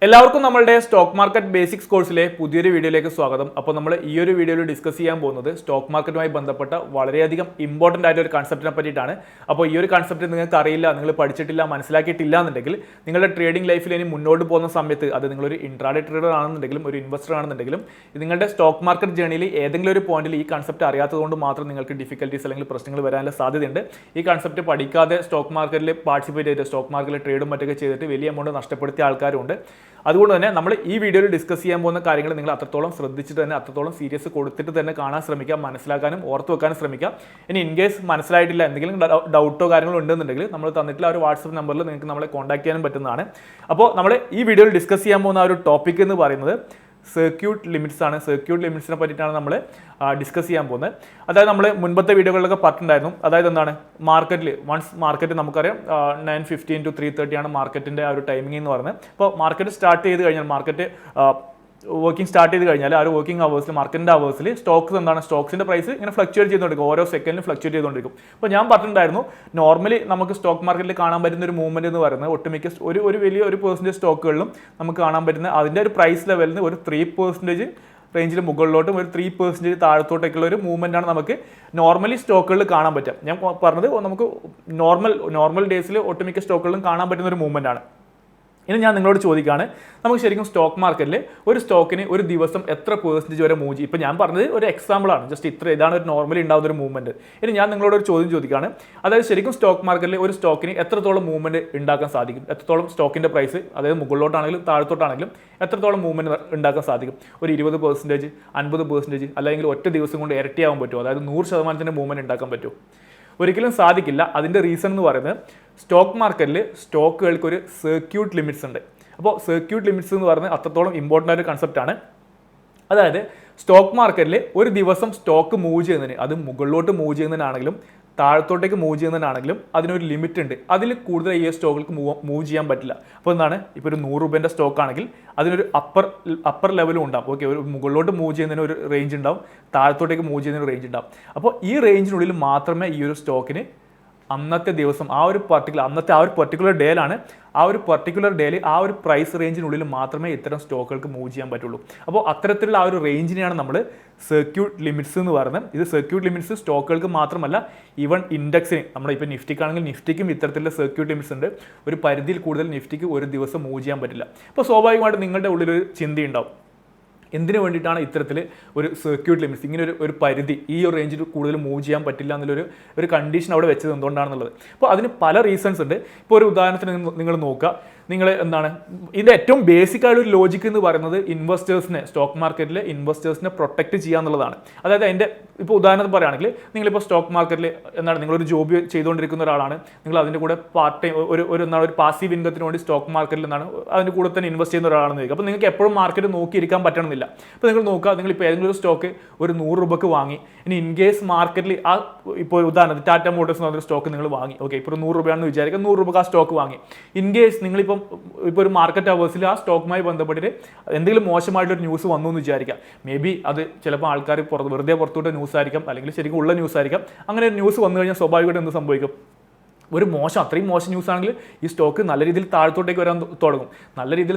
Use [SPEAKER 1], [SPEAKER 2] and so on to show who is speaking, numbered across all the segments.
[SPEAKER 1] എല്ലാവർക്കും നമ്മളുടെ stock market basics കോഴ്സിലെ പുതിയൊരു വീഡിയോയിലേക്ക് സ്വാഗതം. അപ്പോൾ നമ്മൾ ഈ ഒരു വീഡിയോയിൽ ഡിസ്കസ് ചെയ്യാൻ പോകുന്നത് സ്റ്റോക്ക് മാർക്കറ്റുമായി ബന്ധപ്പെട്ട വളരെയധികം ഇമ്പോർട്ടൻ്റ് ആയിട്ട് ഒരു കൺസെപ്റ്റിനെ പറ്റിയിട്ടാണ്. അപ്പോൾ ഈ ഒരു കൺസെപ്റ്റ് നിങ്ങൾക്ക് അറിയില്ല, നിങ്ങൾ പഠിച്ചിട്ടില്ല, മനസ്സിലാക്കിയിട്ടില്ല എന്നുണ്ടെങ്കിൽ നിങ്ങളുടെ ട്രേഡിംഗ് ലൈഫിൽ ഇനി മുന്നോട്ട് പോകുന്ന സമയത്ത് അത് നിങ്ങളൊരു ഇൻട്രാഡേ ട്രേഡർ ആണെന്നുണ്ടെങ്കിലും ഒരു ഇൻവെസ്റ്റർ ആണെന്നുണ്ടെങ്കിലും നിങ്ങളുടെ സ്റ്റോക്ക് മാർക്കറ്റ് ജേണിയിൽ ഏതെങ്കിലും ഒരു പോയിന്റിൽ ഈ കൺസെപ്റ്റ് അറിയാത്തതുകൊണ്ട് മാത്രം നിങ്ങൾക്ക് ഡിഫിക്കൽട്ടീസ് അല്ലെങ്കിൽ പ്രശ്നങ്ങൾ വരാനുള്ള സാധ്യതയുണ്ട്. ഈ കൺസെപ്റ്റ് പഠിക്കാതെ സ്റ്റോക്ക് മാർക്കറ്റിൽ പാർട്ടിസിപ്പേറ്റ് ചെയ്ത് സ്റ്റോക്ക് മാർക്കറ്റിൽ ട്രേഡും മറ്റൊക്കെ ചെയ്തിട്ട് വലിയ എമൗണ്ട് നഷ്ടപ്പെടുത്തിയ ആൾക്കാരുണ്ട്. അതുകൊണ്ട് തന്നെ നമ്മൾ ഈ വീഡിയോയിൽ ഡിസ്കസ് ചെയ്യാൻ പോകുന്ന കാര്യങ്ങൾ നിങ്ങൾ അത്രത്തോളം ശ്രദ്ധിച്ചിട്ട് തന്നെ അത്രത്തോളം സീരിയസ് കൊടുത്തിട്ട് തന്നെ കാണാൻ ശ്രമിക്കുക, മനസ്സിലാക്കാനും ഓർത്ത് വെക്കാനും ശ്രമിക്കുക. ഇനി ഇൻ കേസ് മനസ്സിലായിട്ടില്ല, എന്തെങ്കിലും ഡൗട്ടോ കാര്യങ്ങളോ ഉണ്ടെന്നുണ്ടെങ്കിൽ നമ്മൾ തന്നിട്ടുള്ള ഒരു വാട്സപ്പ് നമ്പറിൽ നിങ്ങൾക്ക് നമ്മളെ കോൺടാക്ട് ചെയ്യാനും പറ്റുന്നതാണ്. അപ്പോൾ നമ്മൾ ഈ വീഡിയോയിൽ ഡിസ്കസ് ചെയ്യാൻ പോകുന്ന ഒരു ടോപ്പിക് എന്ന് പറയുന്നത് സർക്യൂട്ട് ലിമിറ്റ്സ് ആണ്. സർക്യൂട്ട് ലിമിറ്റ്സിനെ പറ്റിയിട്ടാണ് നമ്മൾ ഡിസ്കസ് ചെയ്യാൻ പോകുന്നത്. അതായത് നമ്മൾ മുൻപത്തെ വീഡിയോകളിലൊക്കെ പറഞ്ഞിട്ടുണ്ടായിരുന്നു. അതായത് എന്താണ് മാർക്കറ്റിൽ വൺസ് മാർക്കറ്റ് നമുക്കറിയാം 9:15 to 3:30 ആണ് മാർക്കറ്റിൻ്റെ ആ ഒരു ടൈമിംഗ് എന്ന് പറയുന്നത്. അപ്പോൾ മാർക്കറ്റ് സ്റ്റാർട്ട് ചെയ്ത് കഴിഞ്ഞാൽ മാർക്കറ്റ് വർക്കിംഗ് സ്റ്റാർട്ട് ചെയ്ത് കഴിഞ്ഞാൽ ആ ഒരു വർക്കിംഗ് അവേഴ്സിൽ മാർക്കറ്റിൻ്റെ അവേഴ്സിൽ സ്റ്റോക്സിൻ്റെ പ്രൈസ് ഇങ്ങനെ ഫ്ലക്ച്വേറ്റ് ചെയ്തുകൊണ്ടിരിക്കും, ഓരോ സെക്കൻഡിലും ഫ്ലക്ച്വേറ്റ് ചെയ്തുകൊണ്ടിരിക്കും. അപ്പോൾ ഞാൻ പറഞ്ഞിട്ടുണ്ടായിരുന്നു നോർമലി നമുക്ക് സ്റ്റോക്ക് മാർക്കറ്റിൽ കാണാൻ പറ്റുന്ന ഒരു മൂവ്മെൻറ്റ് എന്ന് പറയുന്നത് ഒട്ടുമിക്ക ഒരു വലിയ ഒരു പെർസെൻറ്റേജ് സ്റ്റോക്കുകളിലും നമുക്ക് കാണാൻ പറ്റുന്ന അതിൻ്റെ ഒരു പ്രൈസ് ലെവലിൽ നിന്ന് ഒരു 3% റേഞ്ചിൽ മുകളിലോട്ടും ഒരു 3% താഴത്തോട്ടേക്കുള്ള ഒരു മൂവ്മെൻ്റ് ആണ് നമുക്ക് നോർമലി സ്റ്റോക്കുകളിൽ കാണാൻ പറ്റുക. ഞാൻ പറഞ്ഞത് നമുക്ക് നോർമൽ ഡേയ്സിൽ ഒട്ടുമിക്ക സ്റ്റോക്കുകളിലും കാണാൻ പറ്റുന്ന ഒരു മൂവ്മെൻ്റ് ആണ്. ഇനി ഞാൻ നിങ്ങളോട് ചോദിക്കുകയാണ്, നമുക്ക് ശരിക്കും സ്റ്റോക്ക് മാർക്കറ്റിൽ ഒരു സ്റ്റോക്കിന് ഒരു ദിവസം എത്ര % വരെ മൂവ് ചെയ്യും? ഇപ്പോൾ ഞാൻ പറഞ്ഞത് ഒരു എക്സാമ്പിളാണ്, ജസ്റ്റ് ഇതാണ് ഒരു നോർമലി ഉണ്ടാകുന്ന ഒരു മൂവ്മെൻറ്റ്. ഇനി ഞാൻ നിങ്ങളോട് ഒരു ചോദ്യം ചോദിക്കുകയാണ്, അതായത് ശരിക്കും സ്റ്റോക്ക് മാർക്കറ്റിൽ ഒരു സ്റ്റോക്കിന് എത്രത്തോളം മൂവ്മെൻറ്റ് ഉണ്ടാക്കാൻ സാധിക്കും? എത്രത്തോളം സ്റ്റോക്കിൻ്റെ പ്രൈസ് അതായത് മുകളിലോട്ടാണെങ്കിലും താഴത്തോട്ടാണെങ്കിലും എത്രത്തോളം മൂവ്മെൻറ്റ് ഉണ്ടാക്കാൻ സാധിക്കും? ഒരു 20%, 50%, അല്ലെങ്കിൽ ഒറ്റ ദിവസം കൊണ്ട് ഇരട്ടിയാവാൻ പറ്റുമോ? അതായത് 100% മൂവ്മെൻറ്റ് ഉണ്ടാക്കാൻ പറ്റുമോ? ഒരിക്കലും സാധിക്കില്ല. അതിൻ്റെ റീസൺ എന്ന് പറയുന്നത് സ്റ്റോക്ക് മാർക്കറ്റിൽ സ്റ്റോക്കുകൾക്ക് ഒരു സർക്യൂട്ട് ലിമിറ്റ്സ് ഉണ്ട്. അപ്പോൾ സർക്യൂട്ട് ലിമിറ്റ്സ് എന്ന് പറയുന്നത് അത്രത്തോളം ഇമ്പോർട്ടൻ്റ് ആയ ഒരു കൺസെപ്റ്റാണ്. അതായത് സ്റ്റോക്ക് മാർക്കറ്റിൽ ഒരു ദിവസം സ്റ്റോക്ക് മൂവ് ചെയ്യുന്നതിന്, അത് മുകളിലോട്ട് മൂവ് ചെയ്യുന്നതിനാണെങ്കിലും താഴത്തോട്ടേക്ക് മൂവ് ചെയ്യുന്നതിനാണെങ്കിലും അതിനൊരു ലിമിറ്റ് ഉണ്ട്. അതിൽ കൂടുതൽ ഈ സ്റ്റോക്കുകൾക്ക് മൂവ് ചെയ്യാൻ പറ്റില്ല. അപ്പോൾ എന്താണ്, ഇപ്പോൾ ഒരു 100 രൂപേൻ്റെ സ്റ്റോക്ക് ആണെങ്കിൽ അതിനൊരു അപ്പർ ലെവലും ഉണ്ടാവും. ഓക്കെ, ഒരു മുകളിലോട്ട് മൂവ് ചെയ്യുന്നതിന് ഒരു റേഞ്ച് ഉണ്ടാവും, താഴത്തോട്ടേക്ക് മൂവ് ചെയ്യുന്നതിന് ഒരു റേഞ്ച് ഉണ്ടാവും. അപ്പോൾ ഈ റേഞ്ചിനുള്ളിൽ മാത്രമേ ഈ ഒരു സ്റ്റോക്കിന് അന്നത്തെ ദിവസം ആ ഒരു പർട്ടിക്കുലർ ഡേയിലാണ് ആ ഒരു പ്രൈസ് റേഞ്ചിനുള്ളിൽ മാത്രമേ ഇത്തരം സ്റ്റോക്കുകൾക്ക് മൂവ് ചെയ്യാൻ പറ്റുള്ളൂ. അപ്പോൾ അത്തരത്തിലുള്ള ആ ഒരു റേഞ്ചിനെയാണ് നമ്മൾ സർക്യൂട്ട് ലിമിറ്റ്സ് എന്ന് പറയുന്നത്. ഇത് സർക്യൂട്ട് ലിമിറ്റ്സ് സ്റ്റോക്കുകൾക്ക് മാത്രമല്ല, ഈവൻ ഇൻഡെക്സിന്, നമ്മുടെ ഇപ്പോൾ നിഫ്റ്റിക്കാണെങ്കിൽ നിഫ്റ്റിക്കും ഇത്തരത്തിലുള്ള സർക്യൂട്ട് ലിമിറ്റ്സ് ഉണ്ട്. ഒരു പരിധിയിൽ കൂടുതൽ നിഫ്റ്റിക്ക് ഒരു ദിവസം മൂവ് ചെയ്യാൻ പറ്റില്ല. അപ്പോൾ സ്വാഭാവികമായിട്ട് നിങ്ങളുടെ ഉള്ളിലൊരു ചിന്തയുണ്ടാവും, എന്തിനു വേണ്ടിയിട്ടാണ് ഇത്തരത്തിൽ ഒരു സർക്യൂട്ട് ലിമിറ്റ്സ്, ഇങ്ങനെ ഒരു പരിധി, ഈ ഒരു റേഞ്ചിൽ കൂടുതൽ മൂവ് ചെയ്യാൻ പറ്റില്ല എന്നുള്ളൊരു കണ്ടീഷൻ അവിടെ വെച്ചത് എന്തുകൊണ്ടാണെന്നുള്ളത്. അപ്പോൾ അതിന് പല റീസൺസ് ഉണ്ട്. ഇപ്പോൾ ഒരു ഉദാഹരണത്തിന് നിങ്ങൾ നോക്കുക, നിങ്ങൾ എന്താണ് ഇതിൻ്റെ ഏറ്റവും ബേസിക് ആയ ഒരു ലോജിക്ക് എന്ന് പറയുന്നത് സ്റ്റോക്ക് മാർക്കറ്റിലെ ഇൻവെസ്റ്റേഴ്സിനെ പ്രൊട്ടക്ട് ചെയ്യുക എന്നുള്ളതാണ്. അതായത് അതിൻ്റെ ഇപ്പോൾ ഉദാഹരണത്തിന് പറയുകയാണെങ്കിൽ നിങ്ങളിപ്പോൾ സ്റ്റോക്ക് മാർക്കറ്റിൽ നിങ്ങളൊരു ജോബ് ചെയ്തുകൊണ്ടിരിക്കുന്ന ഒരാളാണ്, നിങ്ങൾ അതിൻ്റെ കൂടെ പാർട്ട് ടൈം ഒരു പാസീവ് ഇൻകത്തിന് വേണ്ടി സ്റ്റോക്ക് മാർക്കറ്റിൽ അതിൻ്റെ കൂടെ തന്നെ ഇൻവെസ്റ്റ് ചെയ്യുന്ന ഒരാളാണെന്ന് ചോദിക്കുക. അപ്പോൾ നിങ്ങൾക്ക് എപ്പോഴും മാർക്കറ്റ് നോക്കിയിരിക്കാൻ പറ്റണമെന്നില്ല. അപ്പോൾ നിങ്ങൾ നോക്കുക, നിങ്ങളിപ്പോൾ ഏതെങ്കിലും ഒരു സ്റ്റോക്ക് ഒരു 100 രൂപയ്ക്ക് വാങ്ങി, ഇനി ഇൻ കേസ് മാർക്കറ്റിൽ ഇപ്പോൾ ഉദാഹരണത്തിന് ടാറ്റ മോട്ടോഴ്സ് എന്ന് പറഞ്ഞൊരു സ്റ്റോക്ക് നിങ്ങൾ വാങ്ങി. ഓക്കെ, ഇപ്പോൾ 100 രൂപയാണെന്ന് വിചാരിക്കുക, 100 രൂപയ്ക്ക് ആ സ്റ്റോക്ക് വാങ്ങി. ഇൻ കേസ് നിങ്ങളിപ്പോൾ ഒരു മാർക്കറ്റ് അവേഴ്സിൽ ആ സ്റ്റോക്കുമായി ബന്ധപ്പെട്ടിട്ട് എന്തെങ്കിലും മോശമായിട്ടൊരു ന്യൂസ് വന്നു എന്ന് വിചാരിക്കാം. മേ ബി അത് ചിലപ്പോൾ ആൾക്കാർ വെറുതെ പുറത്തോട്ട് ന്യൂസ് ആയിരിക്കാം, അല്ലെങ്കിൽ ശരിക്കും ഉള്ള ന്യൂസ് ആയിരിക്കാം. അങ്ങനെ ഒരു ന്യൂസ് വന്നു കഴിഞ്ഞാൽ സ്വാഭാവികമായിട്ട് എന്ത് സംഭവിക്കും? അത്രയും മോശം ന്യൂസ് ആണെങ്കിൽ ഈ സ്റ്റോക്ക് നല്ല രീതിയിൽ താഴത്തോട്ടേക്ക് വരാൻ തുടങ്ങും.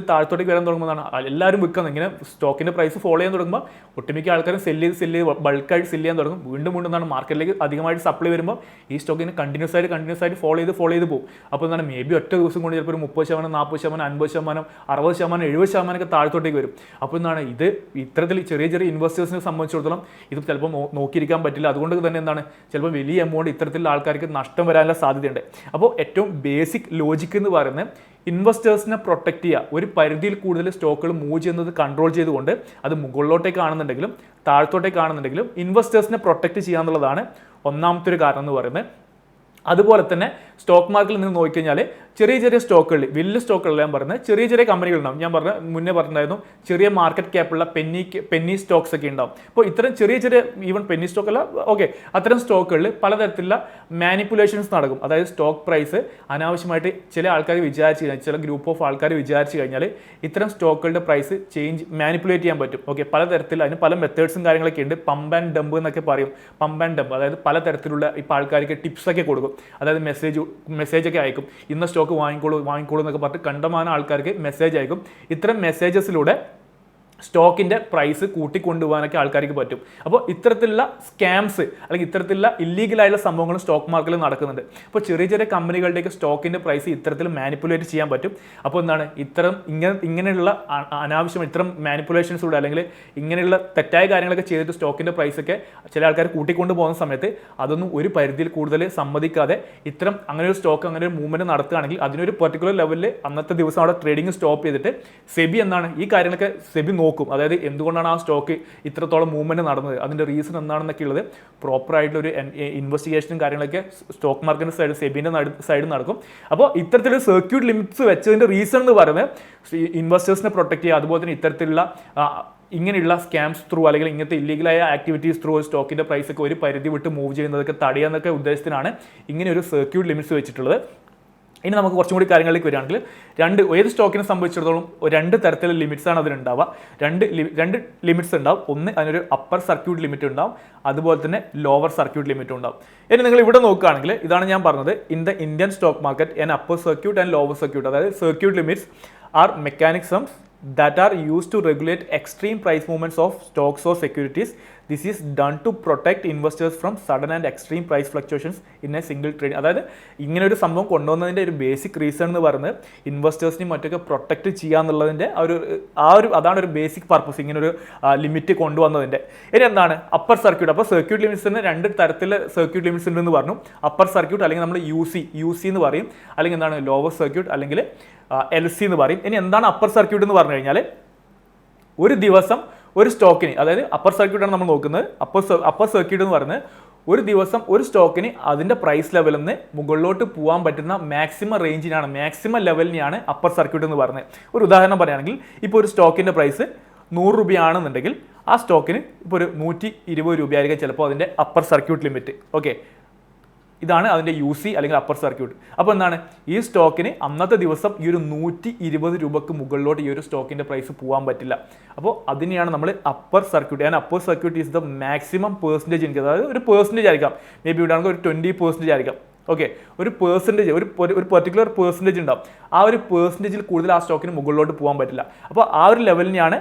[SPEAKER 1] തുടങ്ങുന്നതാണ് എല്ലാവരും വിൽക്കുന്നത്. ഇങ്ങനെ സ്റ്റോക്കിൻ്റെ പ്രൈസ് ഫോളോ ചെയ്യാൻ തുടങ്ങുമ്പോൾ ഒട്ടുമിക്ക ആൾക്കാരും സെല്ല് ചെയ്ത് ബൾക്കായിട്ട് സെല്ല് ചെയ്യാൻ തുടങ്ങും. വീണ്ടും എന്താണ് മാർക്കറ്റിലേക്ക് അധികമായിട്ട് സപ്ലൈ വരുമ്പോൾ ഈ സ്റ്റോക്കിന് കണ്ടിന്യൂസ് ആയിട്ട് ഫോളോ ചെയ്ത് പോകും. അപ്പോൾ എന്താണ്, മേ ബി ഒറ്റ ദിവസം കൊണ്ട് ചിലപ്പോൾ ഒരു 30%, 40%, 50%, 60%, 70% ഒക്കെ താഴത്തോട്ടേക്ക് വരും. അപ്പോൾ എന്താണ്, ഇത് ഇത്തരത്തിൽ ചെറിയ ഇൻവെസ്റ്റേഴ്സിനെ സംബന്ധിച്ചിടത്തോളം ഇത് ചിലപ്പോൾ നോക്കിയിരിക്കാൻ പറ്റില്ല. അതുകൊണ്ട് തന്നെ എന്താണ്, ചിലപ്പോൾ വലിയ എമൗണ്ട് ഇത്തരത്തിലുള്ള ആൾക്കാർക്ക് നഷ്ടം വരാനുള്ള സാധ്യതയുണ്ട്. അപ്പോൾ ഏറ്റവും ബേസിക് ലോജിക്ക് എന്ന് പറയുന്നത് ഇൻവെസ്റ്റേഴ്സിനെ പ്രൊട്ടക്ട് ചെയ്യുക, ഒരു പരിധിയിൽ കൂടുതൽ സ്റ്റോക്കുകൾ മൂവ് ചെയ്യുന്നത് കൺട്രോൾ ചെയ്തുകൊണ്ട് അത് മുകളിലോട്ടേക്കാണെന്നുണ്ടെങ്കിലും താഴത്തോട്ടേക്കാണെന്നുണ്ടെങ്കിലും ഇൻവെസ്റ്റേഴ്സിനെ പ്രൊട്ടക്ട് ചെയ്യുക എന്നുള്ളതാണ് ഒന്നാമത്തെ ഒരു കാരണം എന്ന് പറയുന്നത്. അതുപോലെ തന്നെ സ്റ്റോക്ക് മാർക്കറ്റിൽ നിന്ന് നോക്കിക്കഴിഞ്ഞാൽ ചെറിയ സ്റ്റോക്കുകളിൽ, വലിയ സ്റ്റോക്കുകളിൽ ഞാൻ പറയുന്നത് ചെറിയ കമ്പനികളുണ്ടാവും. ഞാൻ മുന്നേ പറഞ്ഞിട്ടുണ്ടായിരുന്നു, ചെറിയ മാർക്കറ്റ് ക്യാപ്പുള്ള പെന്നി സ്റ്റോക്സ് ഒക്കെ ഉണ്ടാവും. അപ്പോൾ ഇത്തരം ചെറിയ ഈവൻ പെന്നി സ്റ്റോക്ക് അല്ല, ഓക്കെ, അത്തരം സ്റ്റോക്കുകളിൽ പലതരത്തിലുള്ള മാനിപ്പുലേഷൻസ് നടക്കും. അതായത് സ്റ്റോക്ക് പ്രൈസ് അനാവശ്യമായിട്ട് ചില ആൾക്കാർ വിചാരിച്ച് കഴിഞ്ഞാൽ, ചില ഗ്രൂപ്പ് ഓഫ് ആൾക്കാർ വിചാരിച്ച് കഴിഞ്ഞാൽ ഇത്തരം സ്റ്റോക്കുകളുടെ പ്രൈസ് മാനിപ്പുലേറ്റ് ചെയ്യാൻ പറ്റും. ഓക്കെ, പലതരത്തിൽ അതിന് പല മെത്തേഡ്സും കാര്യങ്ങളൊക്കെ ഉണ്ട്. പമ്പ് ആൻഡ് ഡംപ് എന്നൊക്കെ പറയും. അതായത് പലതരത്തിലുള്ള ഇപ്പോൾ ആൾക്കാർക്ക് ടിപ്സ് ഒക്കെ കൊടുക്കും. അതായത് മെസ്സേജ് ഒക്കെ അയക്കും, ഇന്ന സ്റ്റോക്ക് സ്റ്റോക്ക് വാങ്ങിക്കോളൂ എന്നൊക്കെ പറഞ്ഞിട്ട് കണ്ടമാനം ആൾക്കാർക്ക് മെസ്സേജ് അയക്കും. ഇത്തരം മെസ്സേജസിലൂടെ സ്റ്റോക്കിൻ്റെ പ്രൈസ് കൂട്ടിക്കൊണ്ടുപോകാനൊക്കെ ആൾക്കാർക്ക് പറ്റും. അപ്പോൾ ഇത്തരത്തിലുള്ള സ്കാംസ് അല്ലെങ്കിൽ ഇത്തരത്തിലുള്ള ഇല്ലീഗലായുള്ള സംഭവങ്ങൾ സ്റ്റോക്ക് മാർക്കറ്റിൽ നടക്കുന്നുണ്ട്. അപ്പോൾ ചെറിയ ചെറിയ കമ്പനികളുടെയൊക്കെ സ്റ്റോക്കിൻ്റെ പ്രൈസ് ഇത്തരത്തിൽ മാനിപ്പുലേറ്റ് ചെയ്യാൻ പറ്റും. അപ്പോൾ എന്താണ് ഇങ്ങനെയുള്ള അനാവശ്യം ഇത്തരം മാനിപ്പുലേഷൻസിലൂടെ അല്ലെങ്കിൽ ഇങ്ങനെയുള്ള തെറ്റായ കാര്യങ്ങളൊക്കെ ചെയ്തിട്ട് സ്റ്റോക്കിൻ്റെ പ്രൈസൊക്കെ ചില ആൾക്കാർ കൂട്ടിക്കൊണ്ടു പോകുന്ന സമയത്ത് അതൊന്നും ഒരു പരിധിയിൽ കൂടുതൽ സമ്മതിക്കാതെ അങ്ങനെ ഒരു സ്റ്റോക്ക് അങ്ങനെ ഒരു മൂവ്മെൻറ്റ് നടത്തുകയാണെങ്കിൽ അതിനൊരു പെർട്ടിക്കുലർ ലെവലിൽ അന്നത്തെ ദിവസം അവിടെ ട്രേഡിംഗ് സ്റ്റോപ്പ് ചെയ്തിട്ട് സെബി ഈ കാര്യങ്ങളൊക്കെ സെബി നോക്കും. അതായത് എന്തുകൊണ്ടാണ് ആ സ്റ്റോക്ക് ഇത്രത്തോളം മൂവ്മെന്റ് നടന്നത്, അതിന്റെ റീസൺ എന്താണെന്നൊക്കെ ഉള്ളത് പ്രോപ്പറായിട്ടുള്ള ഒരു ഇൻവെസ്റ്റിഗേഷനും കാര്യങ്ങളൊക്കെ സ്റ്റോക്ക് മാർക്കറ്റിന്റെ സൈഡ് സെബിന്റെ സൈഡിൽ നടക്കും. അപ്പോൾ ഇത്തരത്തിലുള്ള സർക്യൂട്ട് ലിമിറ്റ്സ് വെച്ചതിന്റെ റീസൺ എന്ന് പറയുന്നത് ഇൻവെസ്റ്റേഴ്സിനെ പ്രൊട്ടക്ട് ചെയ്യുക, അതുപോലെ തന്നെ ഇത്തരത്തിലുള്ള ഇങ്ങനെയുള്ള സ്കാംസ് ത്രൂ അല്ലെങ്കിൽ ഇങ്ങനത്തെ ഇല്ലീഗലായ ആക്ടിവിറ്റീസ് ത്രൂ സ്റ്റോക്കിന്റെ പ്രൈസ് ഒക്കെ ഒരു പരിധി വിട്ട് മൂവ് ചെയ്യുന്നതൊക്കെ തടയാന്നൊക്കെ ഉദ്ദേശത്തിനാണ് ഇങ്ങനെ ഒരു സർക്യൂട്ട് ലിമിറ്റ്സ് വെച്ചിട്ടുള്ളത്. ഇനി നമുക്ക് കുറച്ചും കൂടി കാര്യങ്ങളിലേക്ക് വരികയാണെങ്കിൽ ഏത് സ്റ്റോക്കിനെ സംബന്ധിച്ചിടത്തോളം 2 തരത്തിലുള്ള ലിമിറ്റ്സ് ആണ് അതിനുണ്ടാവുക. രണ്ട് ലിമിറ്റ്സ് ഉണ്ടാവും. ഒന്ന് അതിനൊരു അപ്പർ സർക്യൂട്ട് ലിമിറ്റ് ഉണ്ടാവും, അതുപോലെ തന്നെ ലോവർ സർക്യൂട്ട് ലിമിറ്റ് ഉണ്ടാവും. ഇനി നിങ്ങൾ ഇവിടെ നോക്കുകയാണെങ്കിൽ ഇതാണ് ഞാൻ പറഞ്ഞത്, in the Indian stock market an upper circuit and lower circuit, അതായത് circuit limits are mechanisms that are used to regulate extreme price movements of stocks or securities. This is done to protect investors from sudden and extreme price fluctuations in a single trade. അതായത് ഇങ്ങനെ ഒരു സംഭവം കൊണ്ടുവന്നതിൻ്റെ ഒരു basic reason എന്ന് പറയുന്നത് ഇൻവെസ്റ്റേഴ്സിനെയും മറ്റൊക്കെ protect ചെയ്യാന്നുള്ളതിൻ്റെ അതാണ് ഒരു ബേസിക് പർപ്പസ് ഇങ്ങനെ ഒരു ലിമിറ്റ് കൊണ്ടുവന്നതിൻ്റെ. ഇനി എന്താണ് അപ്പർ സർക്യൂട്ട്? അപ്പോൾ സർക്യൂട്ട് ലിമിറ്റ്സിന് 2 തരത്തിലെ സർക്യൂട്ട് ലിമിറ്റ്സ് ഉണ്ടെന്ന് പറഞ്ഞു. അപ്പർ സർക്യൂട്ട് അല്ലെങ്കിൽ നമ്മൾ യു സി എന്ന് പറയും, അല്ലെങ്കിൽ എന്താണ് ലോവർ സർക്യൂട്ട് അല്ലെങ്കിൽ LC എന്ന് പറയും. ഇനി എന്താണ് അപ്പർ സർക്യൂട്ട് എന്ന് പറഞ്ഞു കഴിഞ്ഞാൽ ഒരു ദിവസം ഒരു സ്റ്റോക്കിന്, അതായത് അപ്പർ സർക്യൂട്ടാണ് നമ്മൾ നോക്കുന്നത്. അപ്പർ സർക്യൂട്ട് എന്ന് പറയുന്നത് ഒരു ദിവസം ഒരു സ്റ്റോക്കിന് അതിൻ്റെ പ്രൈസ് ലെവലിൽ നിന്ന് മുകളിലോട്ട് പോകാൻ പറ്റുന്ന മാക്സിമം റേഞ്ചിനാണ്, മാക്സിമം ലെവലിനെയാണ് അപ്പർ സർക്യൂട്ട് എന്ന് പറയുന്നത്. ഒരു ഉദാഹരണം പറയുകയാണെങ്കിൽ ഇപ്പോൾ ഒരു സ്റ്റോക്കിൻ്റെ പ്രൈസ് 100 രൂപയാണെന്നുണ്ടെങ്കിൽ ആ സ്റ്റോക്കിന് ഇപ്പോൾ ഒരു 120 രൂപയായിരിക്കും ചിലപ്പോൾ അതിൻ്റെ അപ്പർ സർക്യൂട്ട് ലിമിറ്റ്. ഓക്കെ, ഇതാണ് അതിൻ്റെ UC അല്ലെങ്കിൽ അപ്പർ സർക്യൂട്ട്. അപ്പോൾ എന്താണ് ഈ സ്റ്റോക്കിന് അന്നത്തെ ദിവസം ഈ ഒരു 120 രൂപക്ക് മുകളിലോട്ട് ഈ ഒരു സ്റ്റോക്കിൻ്റെ പ്രൈസ് പോകാൻ പറ്റില്ല. അപ്പോൾ അതിനെയാണ് നമ്മൾ upper circuit. And upper circuit is the maximum percentage income. അതായത് ഒരു പെർസെൻറ്റേജ് ആയിരിക്കാം, മേ ബി ഇവിടെ ആണെങ്കിൽ ഒരു 20% ആയിരിക്കാം. ഓക്കെ, ഒരു പെർസെൻറ്റേജ് ഒരു പെർട്ടിക്കുലർ പെർസെൻറ്റേജ് ഉണ്ടാവും. ആ ഒരു പെർസെൻറ്റേജിൽ കൂടുതൽ ആ സ്റ്റോക്കിന് മുകളിലോട്ട് പോകാൻ പറ്റില്ല. അപ്പോൾ ആ ഒരു ലെവലിനെയാണ്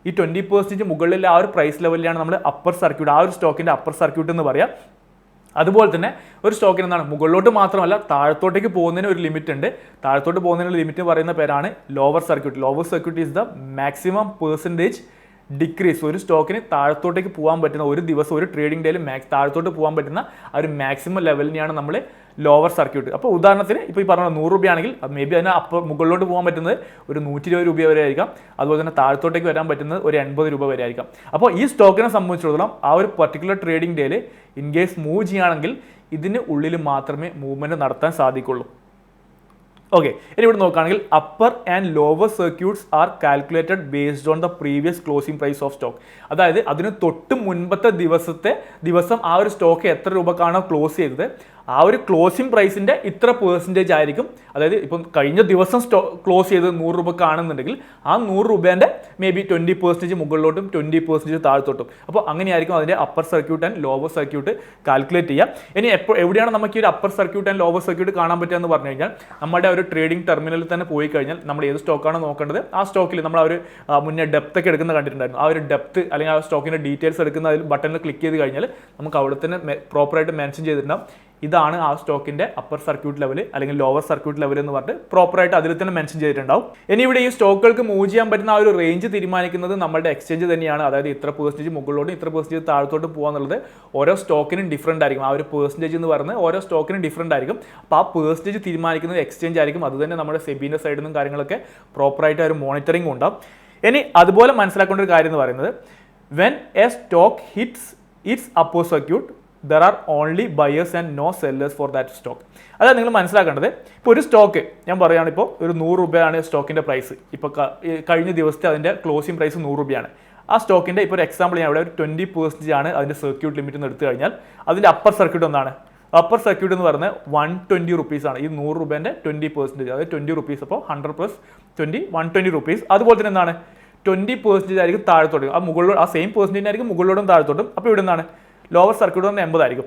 [SPEAKER 1] ഈ 20% മുകളിലെ ആ ഒരു പ്രൈസ് ലെവലിലാണ് നമ്മൾ അപ്പർ സർക്യൂട്ട്, ആ ഒരു സ്റ്റോക്കിൻ്റെ അപ്പർ സർക്യൂട്ട് എന്ന് പറയാം. അതുപോലെ തന്നെ ഒരു സ്റ്റോക്കിന് എന്താണ് മുകളിലോട്ട് മാത്രമല്ല താഴത്തോട്ടേക്ക് പോകുന്നതിന് ഒരു ലിമിറ്റ് ഉണ്ട്. താഴത്തോട്ട് പോകുന്നതിനുള്ള ലിമിറ്റ് പറയുന്ന പേരാണ് lower circuit. Lower circuit is the maximum percentage decrease. ഒരു സ്റ്റോക്കിന് താഴത്തോട്ടേക്ക് പോകാൻ പറ്റുന്ന ഒരു ദിവസം ഒരു ട്രേഡിംഗ് ഡേയിൽ താഴത്തോട്ട് പോകാൻ പറ്റുന്ന ആ ഒരു മാക്സിമം ലെവലിനെയാണ് നമ്മൾ ലോവർ സർക്യൂട്ട്. അപ്പോൾ ഉദാഹരണത്തിന് ഇപ്പോൾ ഈ പറഞ്ഞ 100 രൂപയാണെങ്കിൽ മേ ബി അതിന് മുകളിലോട്ട് പോകാൻ പറ്റുന്നത് ഒരു 120 രൂപ വരെ ആയിരിക്കാം. അതുപോലെ തന്നെ താഴത്തോട്ടേക്ക് വരാൻ പറ്റുന്നത് ഒരു 80 രൂപ വരെ ആയിരിക്കാം. അപ്പോൾ ഈ സ്റ്റോക്കിനെ സംബന്ധിച്ചിടത്തോളം ആ ഒരു പർട്ടിക്കുലർ ട്രേഡിംഗ് ഡേയിൽ ഇൻ കേസ് മൂവ് ചെയ്യുകയാണെങ്കിൽ ഇതിന് ഉള്ളിൽ മാത്രമേ മൂവ്മെൻറ്റ് നടത്താൻ സാധിക്കുള്ളൂ. ഓക്കെ, ഇനി ഇവിടെ നോക്കുകയാണെങ്കിൽ upper and lower circuits are calculated based on the previous closing price of stock. അതായത് അതിന് തൊട്ട് മുൻപത്തെ ദിവസം ആ ഒരു സ്റ്റോക്ക് എത്ര രൂപക്കാണോ ക്ലോസ് ചെയ്തത് ആ ഒരു ക്ലോസിംഗ് പ്രൈസിൻ്റെ ഇത്ര പെർസെൻറ്റേജ് ആയിരിക്കും. അതായത് ഇപ്പം കഴിഞ്ഞ ദിവസം ക്ലോസ് ചെയ്ത് 100 രൂപക്കാണെന്നുണ്ടെങ്കിൽ ആ 100 രൂപേൻ്റെ മേ ബി 20% മുകളിലോട്ടും 20% താഴത്തോട്ടും. അപ്പോൾ അങ്ങനെയായിരിക്കും അതിൻ്റെ upper circuit and lower circuit calculate ചെയ്യുക. ഇനി എവിടെയാണ് നമുക്ക് ഈ ഒരു upper circuit and lower circuit കാണാൻ പറ്റുക എന്ന് പറഞ്ഞു കഴിഞ്ഞാൽ നമ്മുടെ ഒരു ട്രേഡിംഗ് ടെർമിനലിൽ തന്നെ പോയി കഴിഞ്ഞാൽ നമ്മൾ ഏത് സ്റ്റോക്കാണ് നോക്കേണ്ടത് ആ സ്റ്റോക്കിൽ നമ്മൾ ആ ഒരു മുന്നേ ഡെപ്ത് ഒക്കെ എടുക്കുന്ന കണ്ടിട്ടുണ്ടായിരുന്നു. ആ ഒരു ഡെപ്ത് അല്ലെങ്കിൽ ആ സ്റ്റോക്കിൻ്റെ ഡീറ്റെയിൽസ് എടുക്കുന്ന അതിൽ ബട്ടണിൽ ക്ലിക്ക് ചെയ്ത് കഴിഞ്ഞാൽ നമുക്ക് അവിടെ തന്നെ പ്രോപ്പറായിട്ട് മെൻഷൻ ചെയ്തിട്ടുണ്ടാവും ഇതാണ് ആ സ്റ്റോക്കിൻ്റെ അപ്പർ സർക്യൂട്ട് ലെവൽ അല്ലെങ്കിൽ ലോവർ സർക്യൂട്ട് ലെവൽ എന്ന് പറഞ്ഞിട്ട് പ്രോപ്പറായിട്ട് അതിൽ തന്നെ മെൻഷൻ ചെയ്തിട്ടുണ്ടാവും. ഇനി ഇവിടെ ഈ സ്റ്റോക്കുകൾക്ക് മൂവ് ചെയ്യാൻ പറ്റുന്ന ആ ഒരു റേഞ്ച് തീരുമാനിക്കുന്നത് നമ്മുടെ എക്സ്ചേഞ്ച് തന്നെയാണ്. അതായത് ഇത്ര പെർസെൻറ്റേജ് മുകളിലോട്ടും ഇത്ര പെർസെൻറ്റേജ് താഴത്തോട്ട് പോകാന്നുള്ളത് ഓരോ സ്റ്റോക്കിനും ഡിഫറൻ്റ് ആയിരിക്കും. ആ ഒരു പെർസെൻറ്റേജ് എന്ന് പറയുന്നത് ഓരോ സ്റ്റോക്കിനും ഡിഫറൻ്റ് ആയിരിക്കും. അപ്പോൾ ആ പെർസെൻറ്റേജ് തീരുമാനിക്കുന്നത് എക്സ്ചേഞ്ച് ആയിരിക്കും. അത് തന്നെ നമ്മുടെ സെബിൻ്റെ സൈഡിൽ നിന്നും കാര്യങ്ങളൊക്കെ പ്രോപ്പറായിട്ട് ഒരു മോണിറ്ററിംഗ് ഉണ്ടാവും. ഇനി അതുപോലെ മനസ്സിലാക്കേണ്ട ഒരു കാര്യം എന്ന് പറയുന്നത് when A stock hits it's upper circuit there are only buyers and no sellers for that stock. അതായത് നിങ്ങൾ മനസ്സിലാക്കേണ്ടത് ഇപ്പോൾ ഒരു സ്റ്റോക്ക് ഞാൻ പറയുകയാണ്, ഇപ്പോൾ ഒരു 100 രൂപയാണ് സ്റ്റോക്കിൻ്റെ പ്രൈസ്. ഇപ്പോൾ കഴിഞ്ഞ ദിവസത്തെ അതിൻ്റെ ക്ലോസിംഗ് പ്രൈസ് 100 രൂപയാണ്. ആ സ്റ്റോക്കിൻ്റെ ഇപ്പോൾ ഒരു എക്സാമ്പിൾ ഞാൻ ഇവിടെ ഒരു 20% ആണ് അതിൻ്റെ സർക്യൂട്ട് ലിമിറ്റ് എന്ന് എടുത്തു കഴിഞ്ഞാൽ അതിൻ്റെ അപ്പർ സർക്യൂട്ട് എന്താണ്? അപ്പർ സർക്യൂട്ട് എന്ന് പറയുന്നത് 120 റുപ്പീസാണ്. ഈ 100 രൂപേൻ്റെ 20%, അതായത് 20 റുപ്പീസ്. അപ്പോൾ 100 + 20 120 റുപ്പീസ്. അതുപോലെ തന്നെ എന്താണ് 20% ആയിരിക്കും താഴത്തോട്ട്, ആ മുകളിലോട്ട് ആ സെയിം പെർസെൻറ്റേജ് ആയിരിക്കും മുകളിലോട്ടും താഴത്തോട്ടും. അപ്പോൾ ഇവിടെ എന്താണ് ലോവർ സർക്യൂട്ട് വന്ന് 80 ആയിരിക്കും.